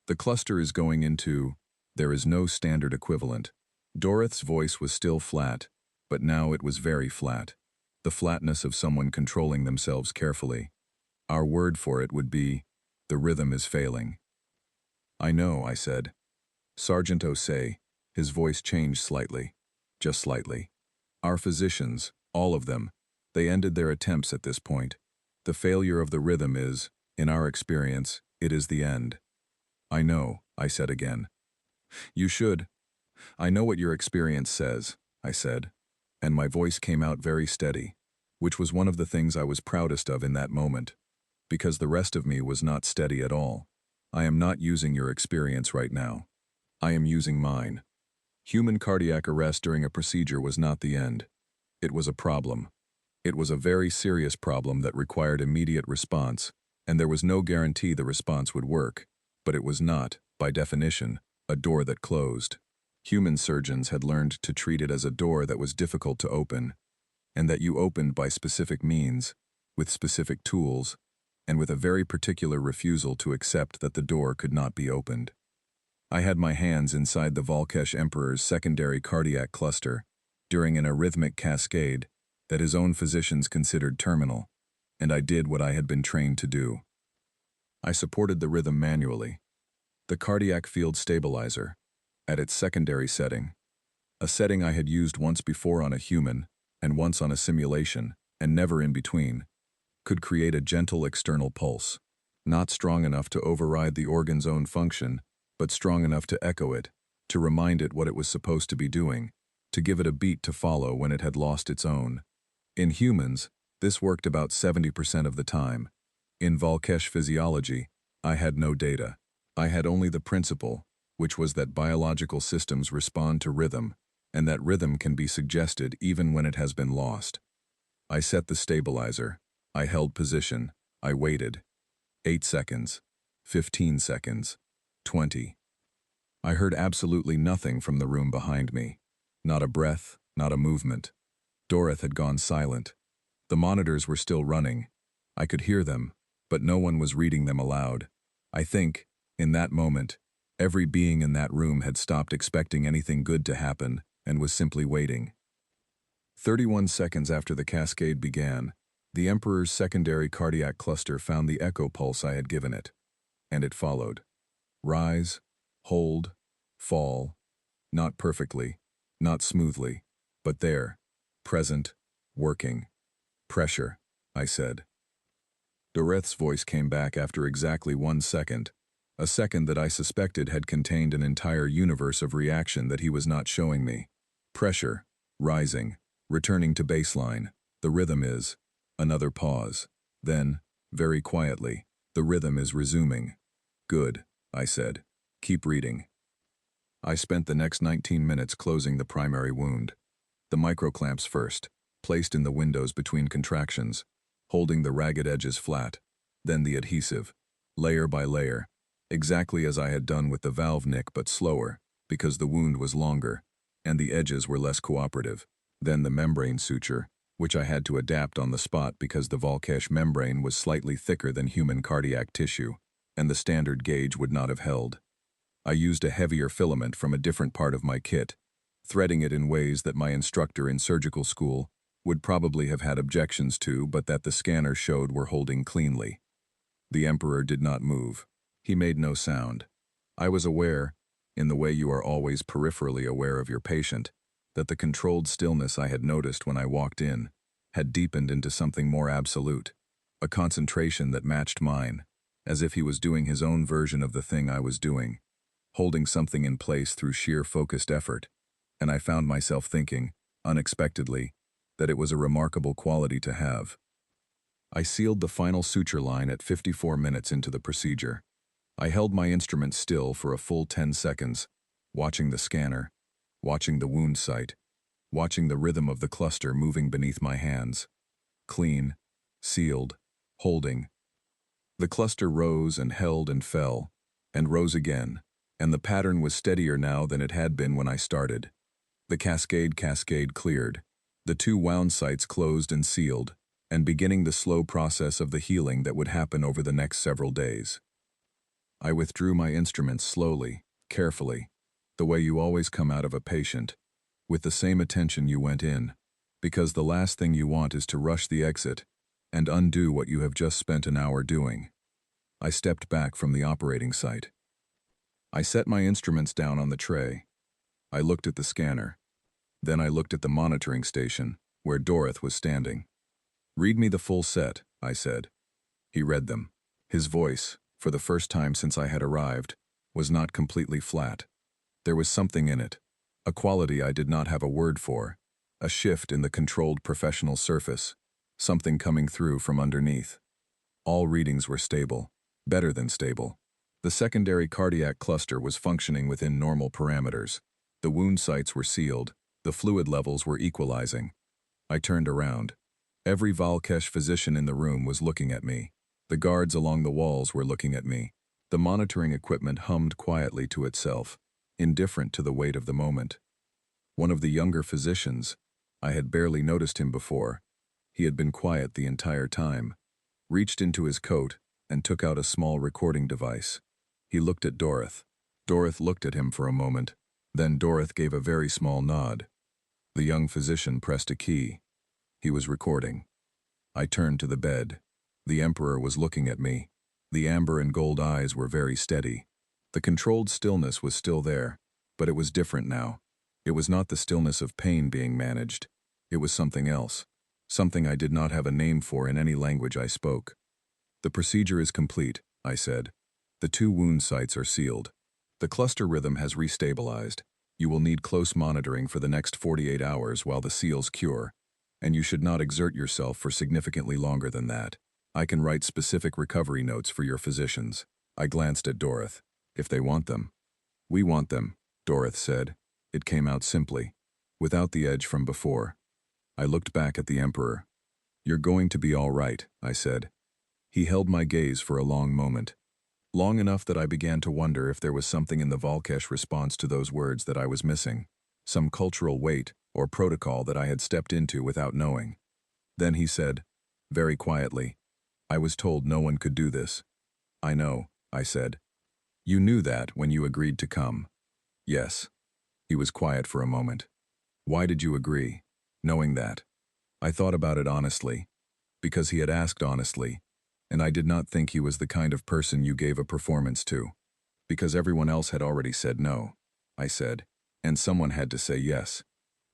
The cluster is going into, there is no standard equivalent. Dorothy's voice was still flat, but now it was very flat. The flatness of someone controlling themselves carefully. Our word for it would be, the rhythm is failing. I know, I said. Sergeant Osei, his voice changed slightly. Just slightly. Our physicians, all of them, they ended their attempts at this point. The failure of the rhythm is, in our experience, it is the end. I know, I said again. You should. I know what your experience says, I said, and my voice came out very steady, which was one of the things I was proudest of in that moment, because the rest of me was not steady at all. I am not using your experience right now. I am using mine. Human cardiac arrest during a procedure was not the end. It was a problem. It was a very serious problem that required immediate response, and there was no guarantee the response would work. But it was not, by definition, a door that closed. Human surgeons had learned to treat it as a door that was difficult to open, and that you opened by specific means, with specific tools, and with a very particular refusal to accept that the door could not be opened. I had my hands inside the Valkesh Emperor's secondary cardiac cluster, during an arrhythmic cascade that his own physicians considered terminal, and I did what I had been trained to do. I supported the rhythm manually. The cardiac field stabilizer, at its secondary setting, a setting I had used once before on a human, and once on a simulation, and never in between, could create a gentle external pulse, not strong enough to override the organ's own function, but strong enough to echo it, to remind it what it was supposed to be doing, to give it a beat to follow when it had lost its own. In humans, this worked about 70% of the time. In Valkesh physiology, I had no data. I had only the principle, which was that biological systems respond to rhythm, and that rhythm can be suggested even when it has been lost. I set the stabilizer. I held position. I waited. 8 seconds. 15 seconds. 20. I heard absolutely nothing from the room behind me. Not a breath, not a movement. Dorothy had gone silent. The monitors were still running. I could hear them, but no one was reading them aloud. I think, in that moment, every being in that room had stopped expecting anything good to happen and was simply waiting. 31 seconds after the cascade began, The Emperor's secondary cardiac cluster found the echo pulse I had given it, and it followed. Rise, hold, fall, not perfectly, not smoothly, but there, present, working. Pressure, I said. Doreth's voice came back after exactly 1 second, a second that I suspected had contained an entire universe of reaction that he was not showing me. Pressure, rising, returning to baseline. The rhythm is. Another pause. Then, very quietly, the rhythm is resuming. Good, I said. Keep reading. I spent the next 19 minutes closing the primary wound. The microclamps first, placed in the windows between contractions, holding the ragged edges flat, then the adhesive, layer by layer, exactly as I had done with the valve nick but slower, because the wound was longer, and the edges were less cooperative. Then the membrane suture, which I had to adapt on the spot because the Volcash membrane was slightly thicker than human cardiac tissue, and the standard gauge would not have held. I used a heavier filament from a different part of my kit, threading it in ways that my instructor in surgical school would probably have had objections to, but that the scanner showed were holding cleanly. The Emperor did not move. He made no sound. I was aware, in the way you are always peripherally aware of your patient, that the controlled stillness I had noticed when I walked in had deepened into something more absolute, a concentration that matched mine, as if he was doing his own version of the thing I was doing, holding something in place through sheer focused effort, and I found myself thinking, unexpectedly, that it was a remarkable quality to have. I sealed the final suture line at 54 minutes into the procedure. I held my instrument still for a full 10 seconds, watching the scanner, watching the wound site, watching the rhythm of the cluster moving beneath my hands. Clean, sealed, holding. The cluster rose and held and fell, and rose again, and the pattern was steadier now than it had been when I started. The cascade cleared. The 2 wound sites closed and sealed, and beginning the slow process of the healing that would happen over the next several days. I withdrew my instruments slowly, carefully, the way you always come out of a patient, with the same attention you went in, because the last thing you want is to rush the exit and undo what you have just spent an hour doing. I stepped back from the operating site. I set my instruments down on the tray. I looked at the scanner. Then I looked at the monitoring station, where Doreth was standing. "Read me the full set," I said. He read them. His voice, for the first time since I had arrived, was not completely flat. There was something in it, a quality I did not have a word for, a shift in the controlled professional surface, something coming through from underneath. All readings were stable, better than stable. The secondary cardiac cluster was functioning within normal parameters. The wound sites were sealed. The fluid levels were equalizing. I turned around. Every Volcash physician in the room was looking at me. The guards along the walls were looking at me. The monitoring equipment hummed quietly to itself, indifferent to the weight of the moment. One of the younger physicians, I had barely noticed him before, he had been quiet the entire time, reached into his coat and took out a small recording device. He looked at Doreth. Doreth looked at him for a moment. Then Doreth gave a very small nod. The young physician pressed a key. He was recording. I turned to the bed. The Emperor was looking at me. The amber and gold eyes were very steady. The controlled stillness was still there, but it was different now. It was not the stillness of pain being managed. It was something else, something I did not have a name for in any language I spoke. "The procedure is complete," I said. "The 2 wound sites are sealed. The cluster rhythm has restabilized. You will need close monitoring for the next 48 hours while the seals cure, and you should not exert yourself for significantly longer than that. I can write specific recovery notes for your physicians." I glanced at Doreth. "If they want them." "We want them," Doreth said. It came out simply, without the edge from before. I looked back at the Emperor. "You're going to be all right," I said. He held my gaze for a long moment. Long enough that I began to wonder if there was something in the Volcash response to those words that I was missing, some cultural weight or protocol that I had stepped into without knowing. Then he said, very quietly, "I was told no one could do this." "I know," I said. "You knew that when you agreed to come." "Yes." He was quiet for a moment. "Why did you agree, knowing that?" I thought about it honestly. because he had asked honestly, and I did not think he was the kind of person you gave a performance to. Because everyone else had already said no, I said, and someone had to say yes.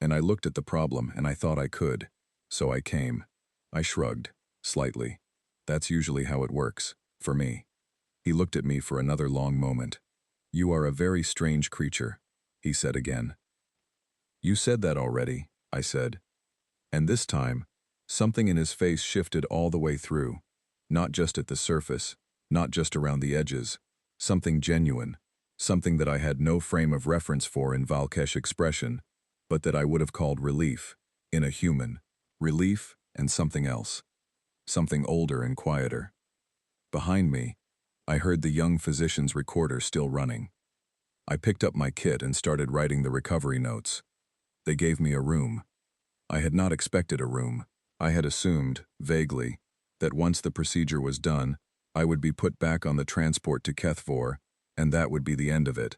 And I looked at the problem and I thought I could. So I came. I shrugged, slightly. That's usually how it works, for me. He looked at me for another long moment. You are a very strange creature, he said again. You said that already, I said. And this time, something in his face shifted all the way through. Not just at the surface, not just around the edges. Something genuine. Something that I had no frame of reference for in Valkesh expression, but that I would have called relief, in a human. Relief and something else. Something older and quieter. Behind me, I heard the young physician's recorder still running. I picked up my kit and started writing the recovery notes. They gave me a room. I had not expected a room. I had assumed, vaguely, that once the procedure was done, I would be put back on the transport to Kethvor, and that would be the end of it.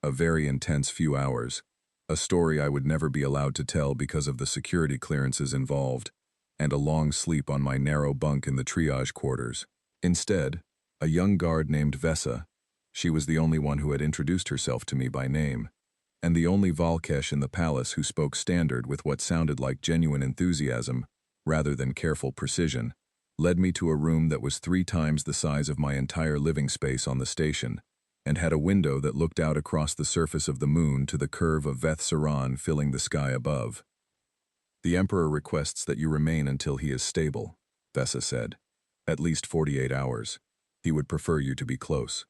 A very intense few hours. A story I would never be allowed to tell because of the security clearances involved, and a long sleep on my narrow bunk in the triage quarters. Instead, a young guard named Vesa. She was the only one who had introduced herself to me by name, and the only Valkesh in the palace who spoke standard with what sounded like genuine enthusiasm, rather than careful precision, led me to a room that was 3 times the size of my entire living space on the station, and had a window that looked out across the surface of the moon to the curve of Veth Saran filling the sky above. The Emperor requests that you remain until he is stable, Vesa said. At least 48 hours. He would prefer you to be close.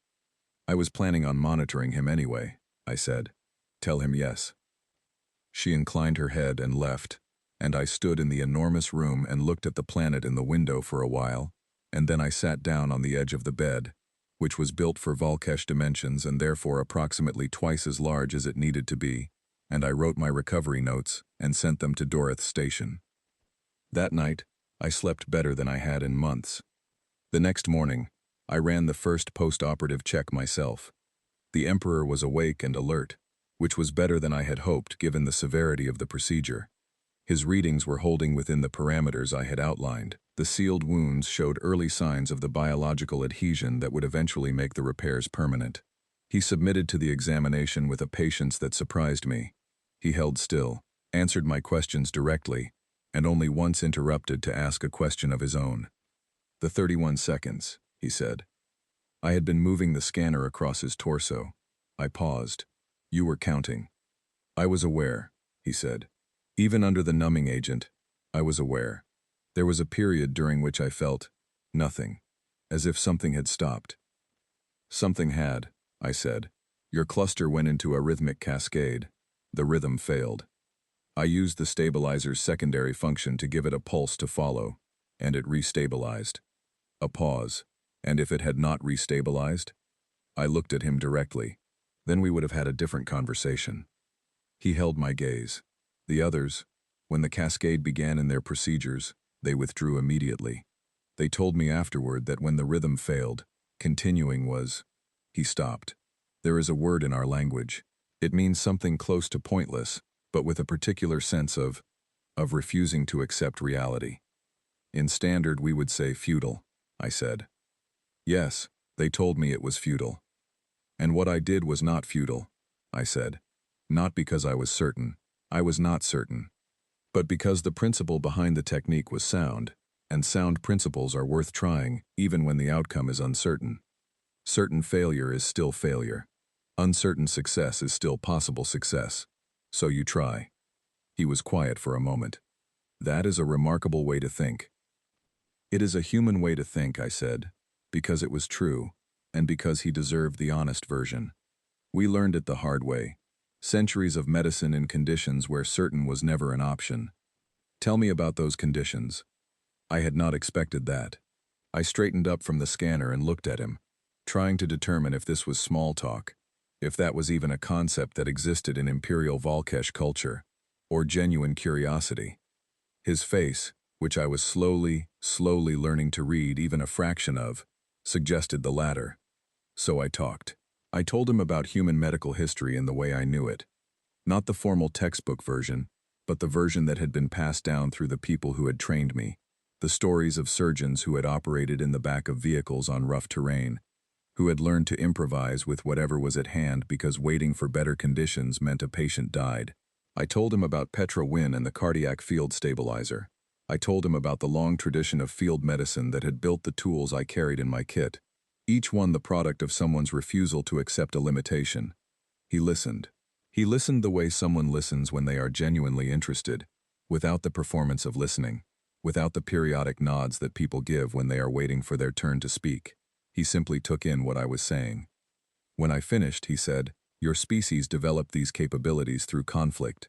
I was planning on monitoring him anyway, I said. Tell him yes. She inclined her head and left, and I stood in the enormous room and looked at the planet in the window for a while, and then I sat down on the edge of the bed, which was built for Valkesh dimensions and therefore approximately twice as large as it needed to be, and I wrote my recovery notes and sent them to Dorith Station. That night, I slept better than I had in months. The next morning, I ran the first post-operative check myself. The Emperor was awake and alert, which was better than I had hoped given the severity of the procedure. His readings were holding within the parameters I had outlined. The sealed wounds showed early signs of the biological adhesion that would eventually make the repairs permanent. He submitted to the examination with a patience that surprised me. He held still, answered my questions directly, and only once interrupted to ask a question of his own. The 31 seconds, he said. I had been moving the scanner across his torso. I paused. You were counting. I was aware, he said. Even under the numbing agent, I was aware. There was a period during which I felt nothing, as if something had stopped. Something had, I said. Your cluster went into a rhythmic cascade. The rhythm failed. I used the stabilizer's secondary function to give it a pulse to follow, and it restabilized. A pause, and if it had not restabilized? I looked at him directly. Then we would have had a different conversation. He held my gaze. The others, when the cascade began in their procedures, they withdrew immediately. They told me afterward that when the rhythm failed, continuing was... He stopped. There is a word in our language. It means something close to pointless, but with a particular sense of refusing to accept reality. In standard we would say futile, I said. Yes, they told me it was futile. And what I did was not futile, I said. Not because I was certain. I was not certain. But because the principle behind the technique was sound, and sound principles are worth trying even when the outcome is uncertain. Certain failure is still failure. Uncertain success is still possible success. So you try. He was quiet for a moment. That is a remarkable way to think. It is a human way to think, I said, because it was true, and because he deserved the honest version. We learned it the hard way. Centuries of medicine in conditions where certain was never an option. Tell me about those conditions. I had not expected that. I straightened up from the scanner and looked at him, trying to determine if this was small talk, if that was even a concept that existed in Imperial Valkesh culture, or genuine curiosity. His face, which I was slowly learning to read even a fraction of, suggested the latter. So I talked. I told him about human medical history in the way I knew it. Not the formal textbook version, but the version that had been passed down through the people who had trained me. The stories of surgeons who had operated in the back of vehicles on rough terrain, who had learned to improvise with whatever was at hand because waiting for better conditions meant a patient died. I told him about Petra Wynne and the cardiac field stabilizer. I told him about the long tradition of field medicine that had built the tools I carried in my kit, each one the product of someone's refusal to accept a limitation. He listened. He listened the way someone listens when they are genuinely interested, without the performance of listening, without the periodic nods that people give when they are waiting for their turn to speak. He simply took in what I was saying. When I finished, he said, "Your species developed these capabilities through conflict."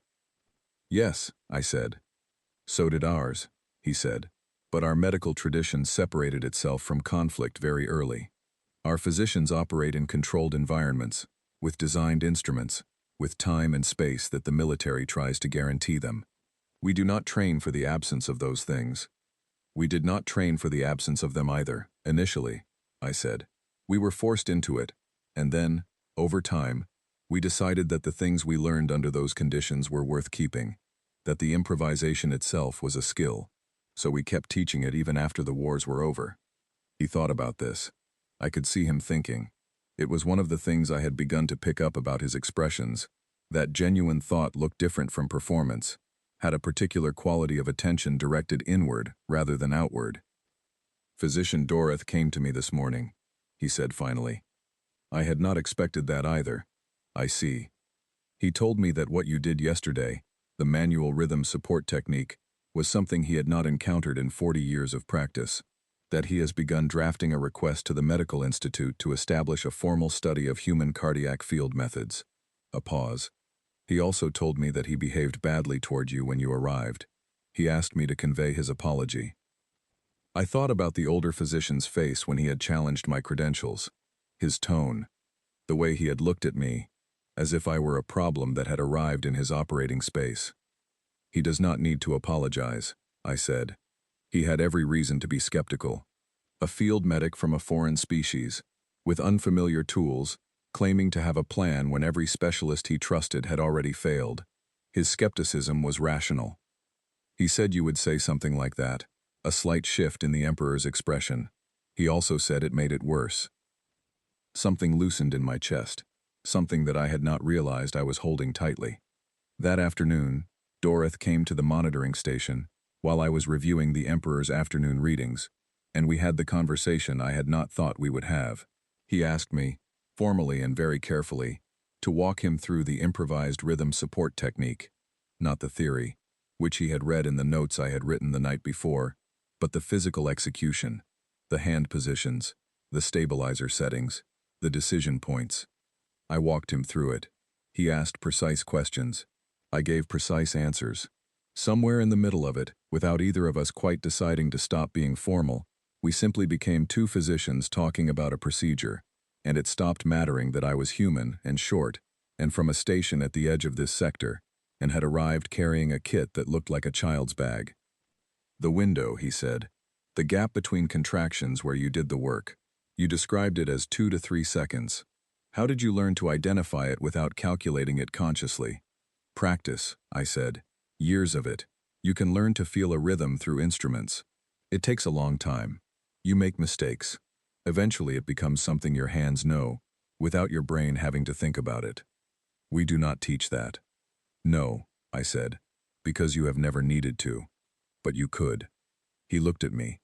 "Yes," I said. "So did ours," he said. "But our medical tradition separated itself from conflict very early. Our physicians operate in controlled environments, with designed instruments, with time and space that the military tries to guarantee them. We do not train for the absence of those things. We did not train for the absence of them either, initially," I said. "We were forced into it, and then, over time, we decided that the things we learned under those conditions were worth keeping, that the improvisation itself was a skill, so we kept teaching it even after the wars were over." He thought about this. I could see him thinking. It was one of the things I had begun to pick up about his expressions. That genuine thought looked different from performance, had a particular quality of attention directed inward rather than outward. "Physician Dorith came to me this morning," he said finally. "I had not expected that either. I see. He told me that what you did yesterday, the manual rhythm support technique, was something he had not encountered in 40 years of practice, that he has begun drafting a request to the Medical Institute to establish a formal study of human cardiac field methods." A pause. "He also told me that he behaved badly toward you when you arrived. He asked me to convey his apology." I thought about the older physician's face when he had challenged my credentials, his tone, the way he had looked at me, as if I were a problem that had arrived in his operating space. "He does not need to apologize," I said. He had every reason to be skeptical. A field medic from a foreign species, with unfamiliar tools, claiming to have a plan when every specialist he trusted had already failed. His skepticism was rational. "He said you would say something like that," a slight shift in the Emperor's expression. "He also said it made it worse." Something loosened in my chest, something that I had not realized I was holding tightly. That afternoon, Dorith came to the monitoring station while I was reviewing the Emperor's afternoon readings, and we had the conversation I had not thought we would have. He asked me, formally and very carefully, to walk him through the improvised rhythm support technique, not the theory, which he had read in the notes I had written the night before, but the physical execution, the hand positions, the stabilizer settings, the decision points. I walked him through it. He asked precise questions. I gave precise answers. Somewhere in the middle of it, without either of us quite deciding to stop being formal, we simply became two physicians talking about a procedure, and it stopped mattering that I was human and short, and from a station at the edge of this sector, and had arrived carrying a kit that looked like a child's bag. "The window," he said. "The gap between contractions where you did the work. You described it as 2 to 3 seconds. How did you learn to identify it without calculating it consciously?" "Practice," I said. "Years of it. You can learn to feel a rhythm through instruments. It takes a long time. You make mistakes. Eventually it becomes something your hands know, without your brain having to think about it. We do not teach that." "No," I said, "because you have never needed to. But you could." He looked at me.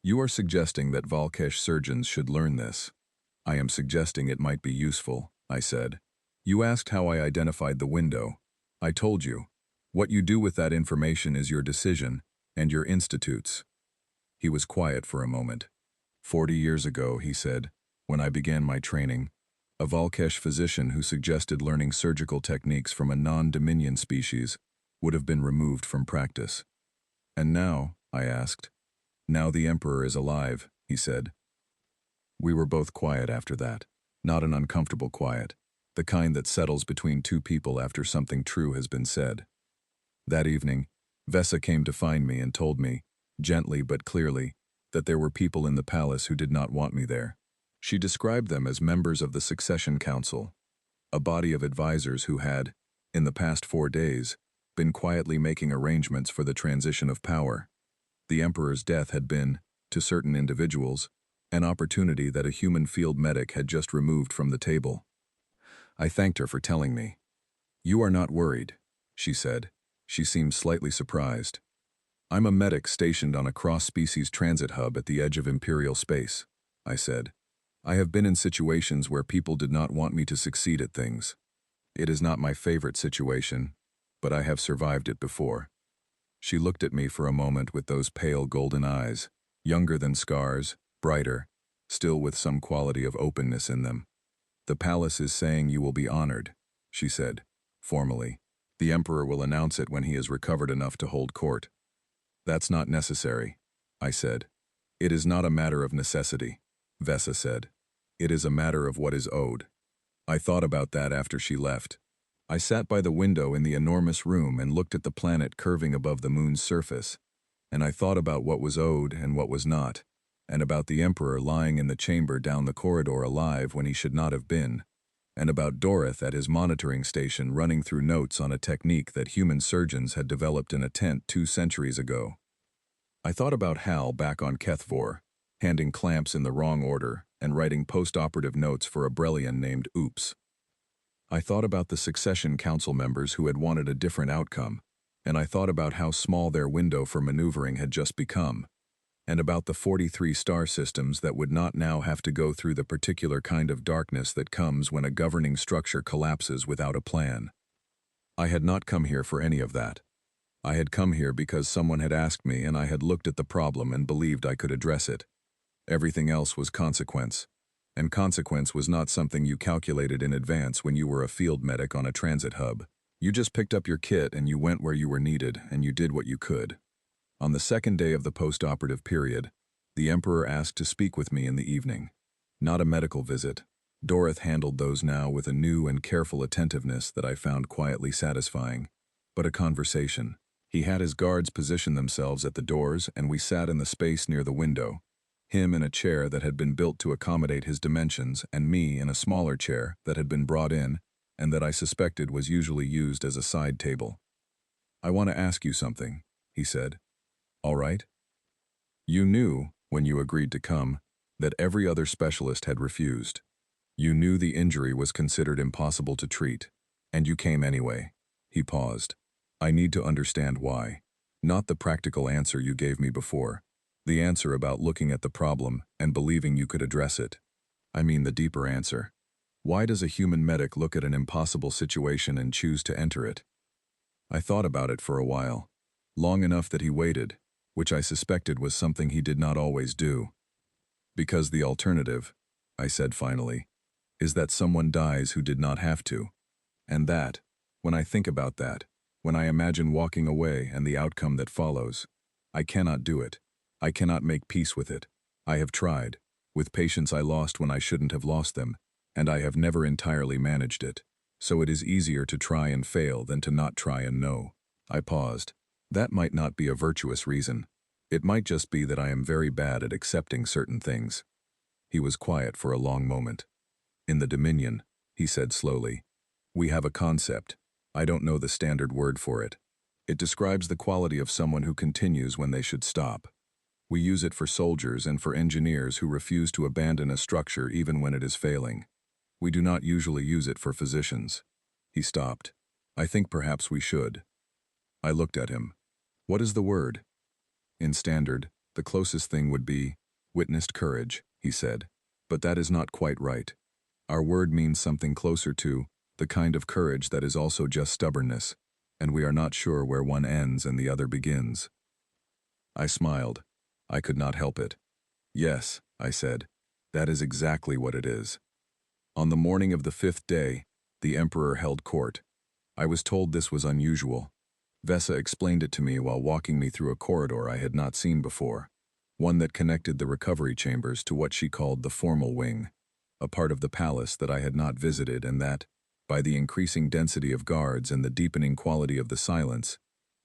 "You are suggesting that Valkesh surgeons should learn this." "I am suggesting it might be useful," I said. "You asked how I identified the window. I told you. What you do with that information is your decision, and your institute's." He was quiet for a moment. 40 years ago," he said, "when I began my training, a Valkesh physician who suggested learning surgical techniques from a non-Dominion species would have been removed from practice." "And now?" I asked. "Now the Emperor is alive," he said. We were both quiet after that, not an uncomfortable quiet, the kind that settles between two people after something true has been said. That evening, Vesa came to find me and told me, gently but clearly, that there were people in the palace who did not want me there. She described them as members of the Succession Council, a body of advisors who had, in the past 4 days, been quietly making arrangements for the transition of power. The Emperor's death had been, to certain individuals, an opportunity that a human field medic had just removed from the table. I thanked her for telling me. "You are not worried," she said. She seemed slightly surprised. "I'm a medic stationed on a cross-species transit hub at the edge of Imperial space," I said. "I have been in situations where people did not want me to succeed at things. It is not my favorite situation, but I have survived it before." She looked at me for a moment with those pale golden eyes, younger than scars, brighter, still with some quality of openness in them. "The palace is saying you will be honored," she said, formally. "The Emperor will announce it when he is recovered enough to hold court." "That's not necessary," I said. "It is not a matter of necessity," Vesa said. "It is a matter of what is owed." I thought about that after she left. I sat by the window in the enormous room and looked at the planet curving above the moon's surface, and I thought about what was owed and what was not, and about the Emperor lying in the chamber down the corridor alive when he should not have been, and about Dorith at his monitoring station running through notes on a technique that human surgeons had developed in a tent 2 centuries ago. I thought about Hal back on Kethvor, handing clamps in the wrong order and writing post-operative notes for a Brellian named Oops. I thought about the succession council members who had wanted a different outcome, and I thought about how small their window for maneuvering had just become, and about the 43 star systems that would not now have to go through the particular kind of darkness that comes when a governing structure collapses without a plan. I had not come here for any of that. I had come here because someone had asked me and I had looked at the problem and believed I could address it. Everything else was consequence. And consequence was not something you calculated in advance when you were a field medic on a transit hub. You just picked up your kit and you went where you were needed and you did what you could. On the second day of the post-operative period, the Emperor asked to speak with me in the evening. Not a medical visit. Dorith handled those now with a new and careful attentiveness that I found quietly satisfying. But a conversation. He had his guards position themselves at the doors and we sat in the space near the window. Him in a chair that had been built to accommodate his dimensions and me in a smaller chair that had been brought in and that I suspected was usually used as a side table. "I want to ask you something," he said. "All right?" "You knew, when you agreed to come, that every other specialist had refused. You knew the injury was considered impossible to treat, and you came anyway." He paused. "I need to understand why. Not the practical answer you gave me before. The answer about looking at the problem and believing you could address it. I mean the deeper answer. Why does a human medic look at an impossible situation and choose to enter it?" I thought about it for a while. Long enough that he waited, which I suspected was something he did not always do. "Because the alternative," I said finally, "is that someone dies who did not have to. And that, when I think about that, when I imagine walking away and the outcome that follows, I cannot do it. I cannot make peace with it. I have tried, with patients I lost when I shouldn't have lost them, and I have never entirely managed it. So it is easier to try and fail than to not try and know." I paused. That might not be a virtuous reason. It might just be that I am very bad at accepting certain things. He was quiet for a long moment. "In the Dominion," he said slowly, "we have a concept. I don't know the standard word for it. It describes the quality of someone who continues when they should stop. We use it for soldiers and for engineers who refuse to abandon a structure even when it is failing. We do not usually use it for physicians." He stopped. "I think perhaps we should." I looked at him. "What is the word?" "In standard, the closest thing would be witnessed courage," he said. "But that is not quite right. Our word means something closer to the kind of courage that is also just stubbornness, and we are not sure where one ends and the other begins." I smiled. I could not help it. "Yes," I said, "that is exactly what it is." On the morning of the 5th day, the Emperor held court. I was told this was unusual. Vesa explained it to me while walking me through a corridor I had not seen before, one that connected the recovery chambers to what she called the formal wing, a part of the palace that I had not visited and that, by the increasing density of guards and the deepening quality of the silence,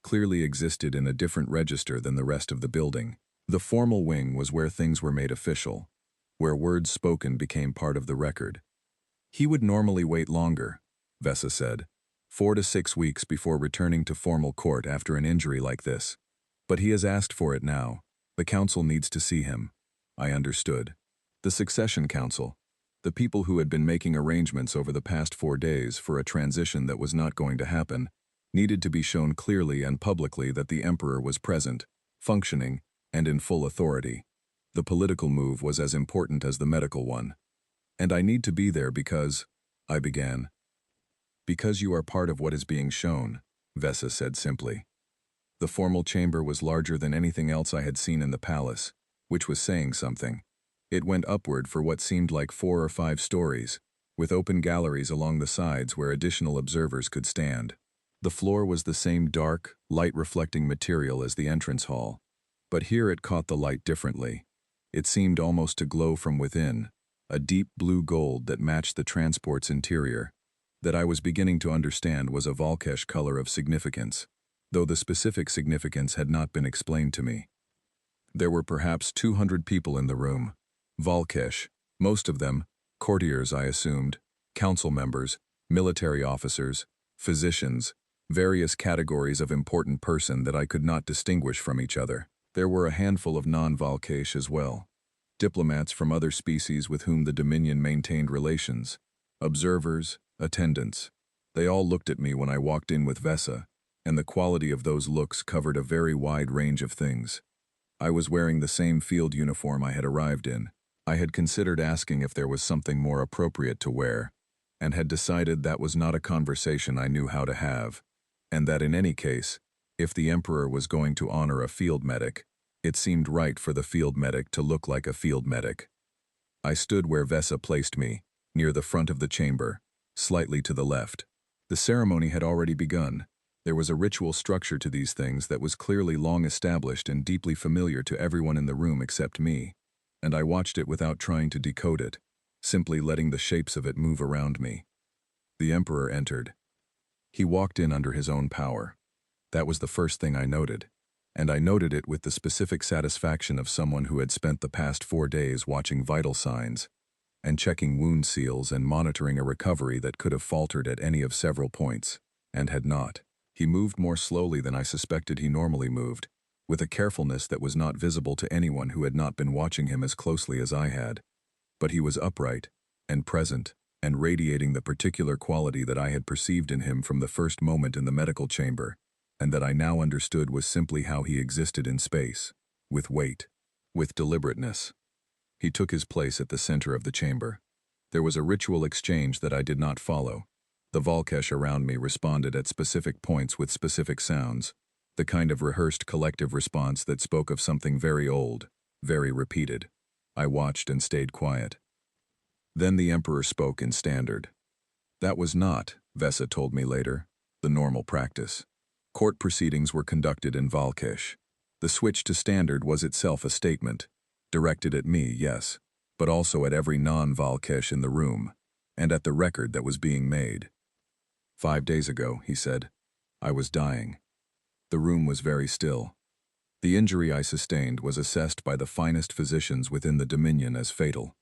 clearly existed in a different register than the rest of the building. The formal wing was where things were made official, where words spoken became part of the record. He would normally wait longer, Vesa said, 4 to 6 weeks before returning to formal court after an injury like this. But he has asked for it now. The council needs to see him. I understood. The succession council. The people who had been making arrangements over the past 4 days for a transition that was not going to happen, needed to be shown clearly and publicly that the emperor was present, functioning, and in full authority. The political move was as important as the medical one. And I need to be there because, I began. Because you are part of what is being shown, Vesa said simply. The formal chamber was larger than anything else I had seen in the palace, which was saying something. It went upward for what seemed like 4 or 5 stories, with open galleries along the sides where additional observers could stand. The floor was the same dark, light-reflecting material as the entrance hall, but here it caught the light differently. It seemed almost to glow from within, a deep blue gold that matched the transport's interior, that I was beginning to understand was a Valkesh color of significance, though the specific significance had not been explained to me. There were perhaps 200 people in the room. Valkesh, most of them, courtiers I assumed, council members, military officers, physicians, various categories of important person that I could not distinguish from each other. There were a handful of non-Valkesh as well. Diplomats from other species with whom the Dominion maintained relations. Observers, attendants. They all looked at me when I walked in with Vesa, and the quality of those looks covered a very wide range of things. I was wearing the same field uniform I had arrived in. I had considered asking if there was something more appropriate to wear, and had decided that was not a conversation I knew how to have, and that in any case, if the Emperor was going to honor a field medic, it seemed right for the field medic to look like a field medic. I stood where Vesa placed me, near the front of the chamber, slightly to the left. The ceremony had already begun. There was a ritual structure to these things that was clearly long established and deeply familiar to everyone in the room except me, and I watched it without trying to decode it, simply letting the shapes of it move around me. The Emperor entered. He walked in under his own power. That was the first thing I noted, and I noted it with the specific satisfaction of someone who had spent the past 4 days watching vital signs, and checking wound seals and monitoring a recovery that could have faltered at any of several points, and had not. He moved more slowly than I suspected he normally moved, with a carefulness that was not visible to anyone who had not been watching him as closely as I had. But he was upright, and present, and radiating the particular quality that I had perceived in him from the first moment in the medical chamber, and that I now understood was simply how he existed in space, with weight, with deliberateness. He took his place at the center of the chamber. There was a ritual exchange that I did not follow. The Valkesh around me responded at specific points with specific sounds, the kind of rehearsed collective response that spoke of something very old, very repeated. I watched and stayed quiet. Then the Emperor spoke in Standard. That was not, Vesa told me later, the normal practice. Court proceedings were conducted in Valkesh. The switch to Standard was itself a statement, directed at me, yes, but also at every non-Valkesh in the room, and at the record that was being made. 5 days ago, he said, I was dying. The room was very still. The injury I sustained was assessed by the finest physicians within the Dominion as fatal.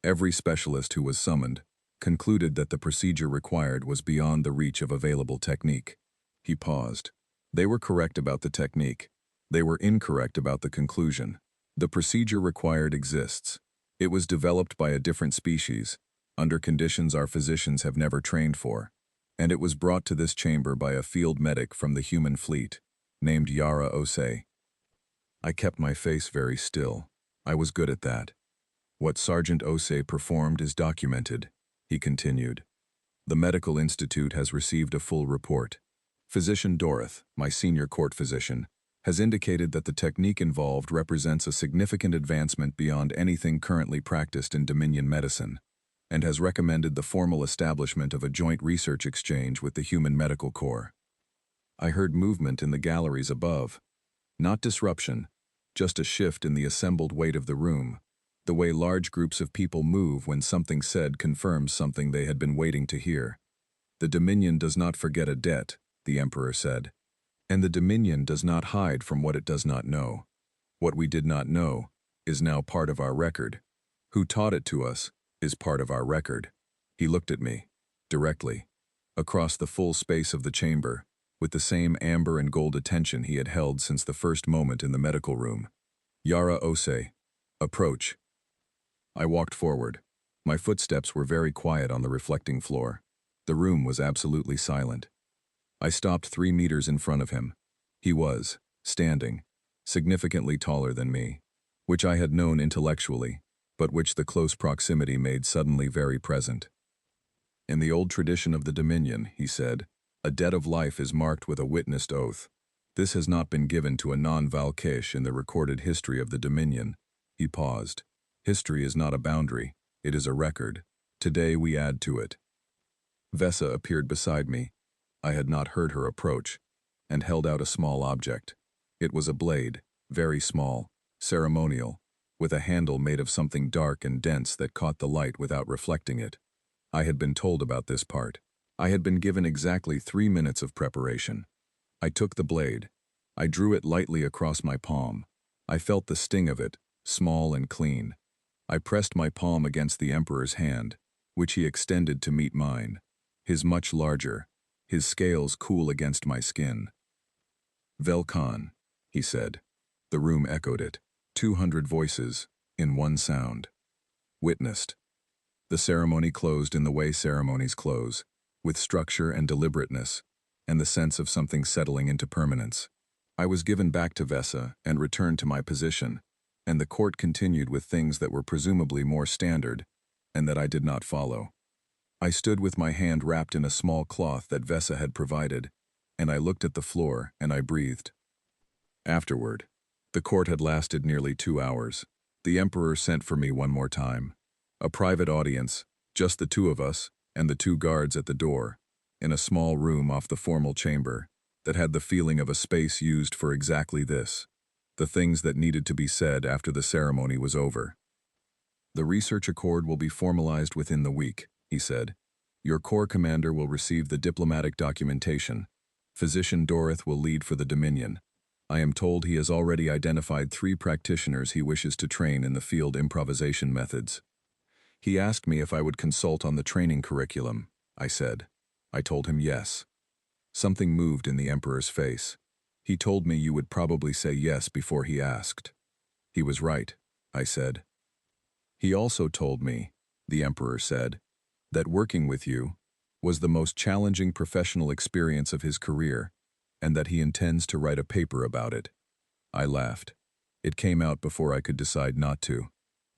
Every specialist who was summoned concluded that the procedure required was beyond the reach of available technique. He paused. They were correct about the technique. They were incorrect about the conclusion. The procedure required exists. It was developed by a different species, under conditions our physicians have never trained for, and it was brought to this chamber by a field medic from the human fleet, named Yara Osei. I kept my face very still. I was good at that. What Sergeant Osei performed is documented, he continued. The Medical Institute has received a full report. Physician Doroth, my senior court physician, has indicated that the technique involved represents a significant advancement beyond anything currently practiced in Dominion medicine, and has recommended the formal establishment of a joint research exchange with the Human Medical Corps. I heard movement in the galleries above. Not disruption, just a shift in the assembled weight of the room, the way large groups of people move when something said confirms something they had been waiting to hear. The Dominion does not forget a debt, the Emperor said, and the Dominion does not hide from what it does not know. What we did not know is now part of our record. Who taught it to us is part of our record. He looked at me, directly, across the full space of the chamber, with the same amber and gold attention he had held since the first moment in the medical room. Yara Ose. Approach. I walked forward. My footsteps were very quiet on the reflecting floor. The room was absolutely silent. I stopped 3 meters in front of him. He was, standing, significantly taller than me, which I had known intellectually, but which the close proximity made suddenly very present. In the old tradition of the Dominion, he said, a debt of life is marked with a witnessed oath. This has not been given to a non-Valkesh in the recorded history of the Dominion. He paused. History is not a boundary, it is a record. Today we add to it. Vesa appeared beside me. I had not heard her approach, and held out a small object. It was a blade, very small, ceremonial, with a handle made of something dark and dense that caught the light without reflecting it. I had been told about this part. I had been given exactly 3 minutes of preparation. I took the blade. I drew it lightly across my palm. I felt the sting of it, small and clean. I pressed my palm against the Emperor's hand, which he extended to meet mine. His much larger, his scales cool against my skin. Velkan, he said. The room echoed it. 200 voices, in one sound. Witnessed. The ceremony closed in the way ceremonies close, with structure and deliberateness, and the sense of something settling into permanence. I was given back to Vesa and returned to my position, and the court continued with things that were presumably more standard, and that I did not follow. I stood with my hand wrapped in a small cloth that Vesa had provided, and I looked at the floor and I breathed. Afterward, the court had lasted nearly 2 hours. The Emperor sent for me one more time. A private audience, just the 2 of us, and the 2 guards at the door, in a small room off the formal chamber, that had the feeling of a space used for exactly this, the things that needed to be said after the ceremony was over. The research accord will be formalized within the week, he said. Your corps commander will receive the diplomatic documentation. Physician Dorith will lead for the Dominion. I am told he has already identified 3 practitioners he wishes to train in the field improvisation methods. He asked me if I would consult on the training curriculum. I said. I told him yes. Something moved in the Emperor's face. He told me you would probably say yes before he asked. He was right, I said. He also told me, the Emperor said, that working with you was the most challenging professional experience of his career, and that he intends to write a paper about it. I laughed. It came out before I could decide not to.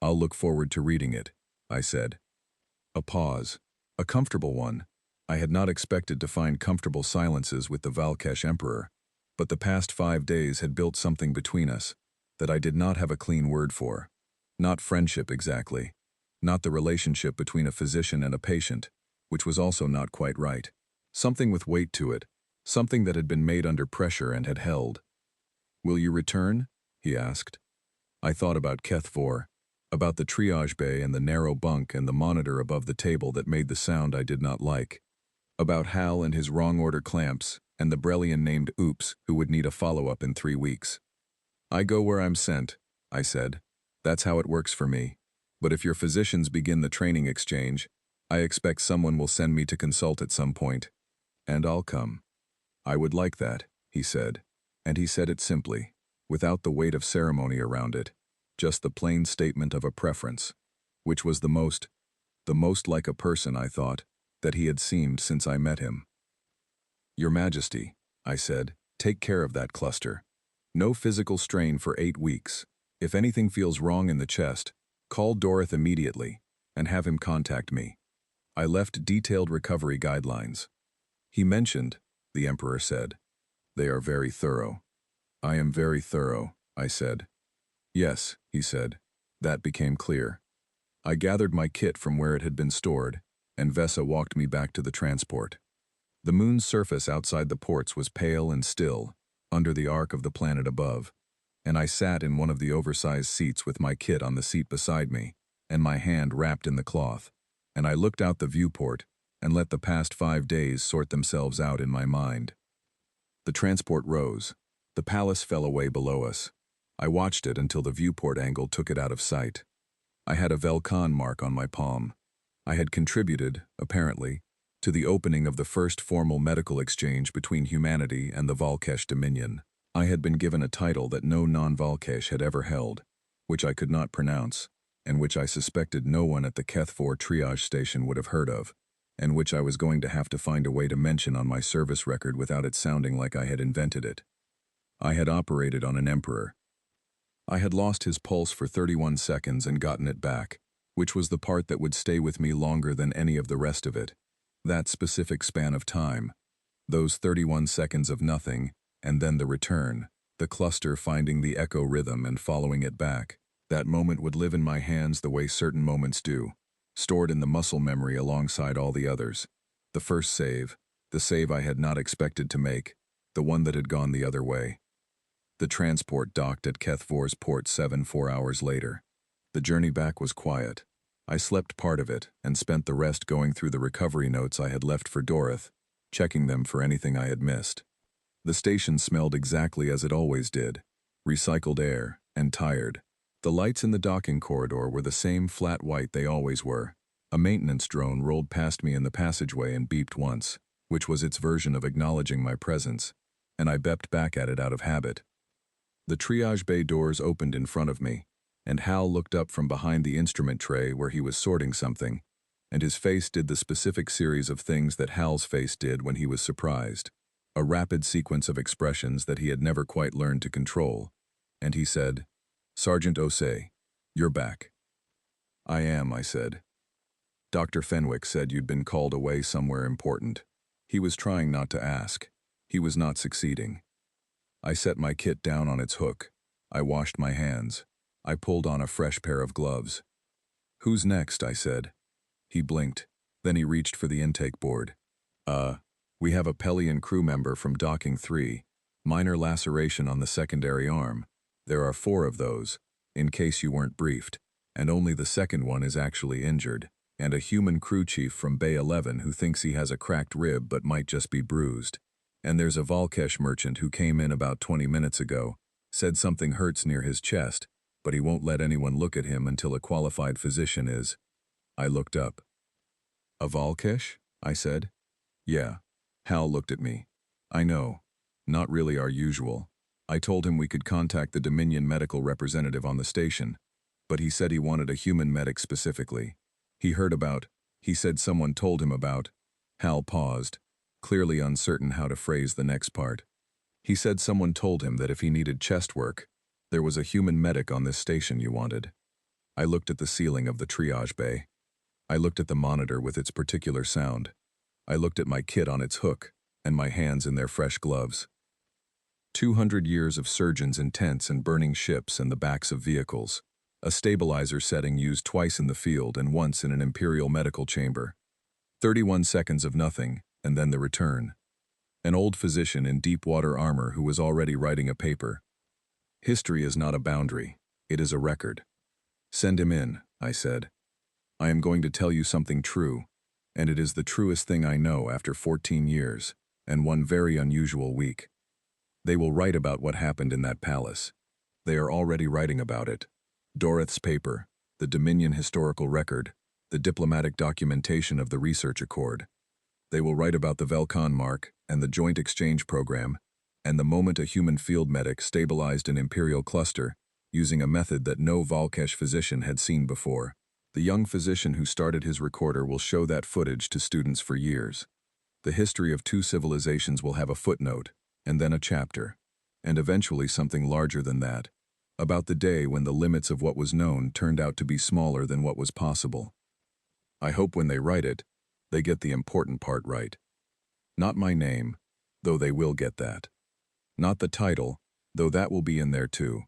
I'll look forward to reading it, I said. A pause. A comfortable one. I had not expected to find comfortable silences with the Valkesh Emperor, but the past 5 days had built something between us that I did not have a clean word for. Not friendship exactly. Not the relationship between a physician and a patient, which was also not quite right. Something with weight to it. Something that had been made under pressure and had held. Will you return? He asked. I thought about Kethvor, about the triage bay and the narrow bunk and the monitor above the table that made the sound I did not like. About Hal and his wrong order clamps, and the Brellian named Oops who would need a follow-up in 3 weeks. I go where I'm sent, I said. That's how it works for me. But if your physicians begin the training exchange, I expect someone will send me to consult at some point. And I'll come. I would like that, he said. And he said it simply, without the weight of ceremony around it, just the plain statement of a preference, which was the most like a person, I thought, that he had seemed since I met him. Your Majesty, I said, take care of that cluster. No physical strain for 8 weeks. If anything feels wrong in the chest, call Dorith immediately and have him contact me. I left detailed recovery guidelines. He mentioned, the Emperor said. They are very thorough. I am very thorough, I said. Yes, he said. That became clear. I gathered my kit from where it had been stored, and Vesa walked me back to the transport. The moon's surface outside the ports was pale and still, under the arc of the planet above, and I sat in one of the oversized seats with my kit on the seat beside me, and my hand wrapped in the cloth, and I looked out the viewport and let the past 5 days sort themselves out in my mind. The transport rose. The palace fell away below us. I watched it until the viewport angle took it out of sight. I had a Velkan mark on my palm. I had contributed, apparently, to the opening of the first formal medical exchange between humanity and the Valkesh Dominion. I had been given a title that no non-Valkesh had ever held, which I could not pronounce, and which I suspected no one at the Keth-4 triage station would have heard of, and which I was going to have to find a way to mention on my service record without it sounding like I had invented it. I had operated on an emperor. I had lost his pulse for 31 seconds and gotten it back, which was the part that would stay with me longer than any of the rest of it. That specific span of time, those 31 seconds of nothing, and then the return, the cluster finding the echo rhythm and following it back. That moment would live in my hands the way certain moments do, stored in the muscle memory alongside all the others. The first save, the save I had not expected to make, the one that had gone the other way. The transport docked at Keth-4's Port 7 4 hours later. The journey back was quiet. I slept part of it and spent the rest going through the recovery notes I had left for Dorothy, checking them for anything I had missed. The station smelled exactly as it always did, recycled air and tired. The lights in the docking corridor were the same flat white they always were. A maintenance drone rolled past me in the passageway and beeped once, which was its version of acknowledging my presence, and I beeped back at it out of habit. The triage bay doors opened in front of me, and Hal looked up from behind the instrument tray where he was sorting something, and his face did the specific series of things that Hal's face did when he was surprised, a rapid sequence of expressions that he had never quite learned to control, and he said, "Sergeant Osei, you're back." "I am," I said. "Dr. Fenwick said you'd been called away somewhere important." He was trying not to ask. He was not succeeding. I set my kit down on its hook. I washed my hands. I pulled on a fresh pair of gloves. "Who's next?" I said. He blinked. Then he reached for the intake board. We have a Pelian crew member from Docking 3. Minor laceration on the secondary arm. There are 4 of those, in case you weren't briefed, and only the second one is actually injured, and a human crew chief from Bay 11 who thinks he has a cracked rib but might just be bruised. And there's a Valkesh merchant who came in about 20 minutes ago, said something hurts near his chest, but he won't let anyone look at him until a qualified physician is. I looked up. "A Valkesh?" I said. "Yeah." Hal looked at me. "I know. Not really our usual. I told him we could contact the Dominion medical representative on the station, but he said he wanted a human medic specifically. He said someone told him about." Hal paused, clearly uncertain how to phrase the next part. "He said someone told him that if he needed chest work, there was a human medic on this station you wanted." I looked at the ceiling of the triage bay. I looked at the monitor with its particular sound. I looked at my kit on its hook, and my hands in their fresh gloves. 200 years of surgeons in tents and burning ships and the backs of vehicles. A stabilizer setting used twice in the field and once in an imperial medical chamber. 31 seconds of nothing, and then the return. An old physician in deep water armor who was already writing a paper. History is not a boundary, it is a record. "Send him in," I said. "I am going to tell you something true, and it is the truest thing I know after 14 years, and one very unusual week. They will write about what happened in that palace. They are already writing about it. Dorothy's paper, the Dominion historical record, the diplomatic documentation of the research accord. They will write about the Velcon mark and the joint exchange program, and the moment a human field medic stabilized an imperial cluster using a method that no Valkesh physician had seen before. The young physician who started his recorder will show that footage to students for years. The history of 2 civilizations will have a footnote, and then a chapter, and eventually something larger than that, about the day when the limits of what was known turned out to be smaller than what was possible. I hope when they write it, they get the important part right. Not my name, though they will get that. Not the title, though that will be in there too.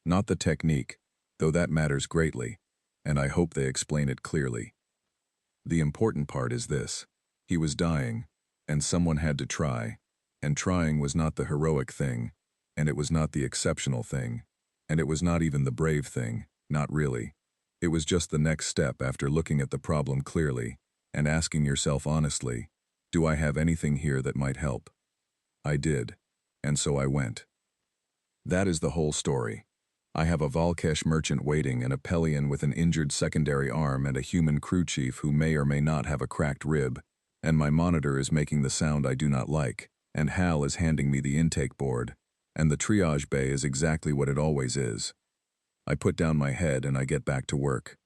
Not the technique, though that matters greatly, and I hope they explain it clearly. The important part is this. He was dying, and someone had to try, and trying was not the heroic thing, and it was not the exceptional thing, and it was not even the brave thing, not really. It was just the next step after looking at the problem clearly, and asking yourself honestly, do I have anything here that might help? I did, and so I went. That is the whole story. I have a Valkesh merchant waiting and a Pelian with an injured secondary arm and a human crew chief who may or may not have a cracked rib, and my monitor is making the sound I do not like, and Hal is handing me the intake board, and the triage bay is exactly what it always is. I put down my head and I get back to work.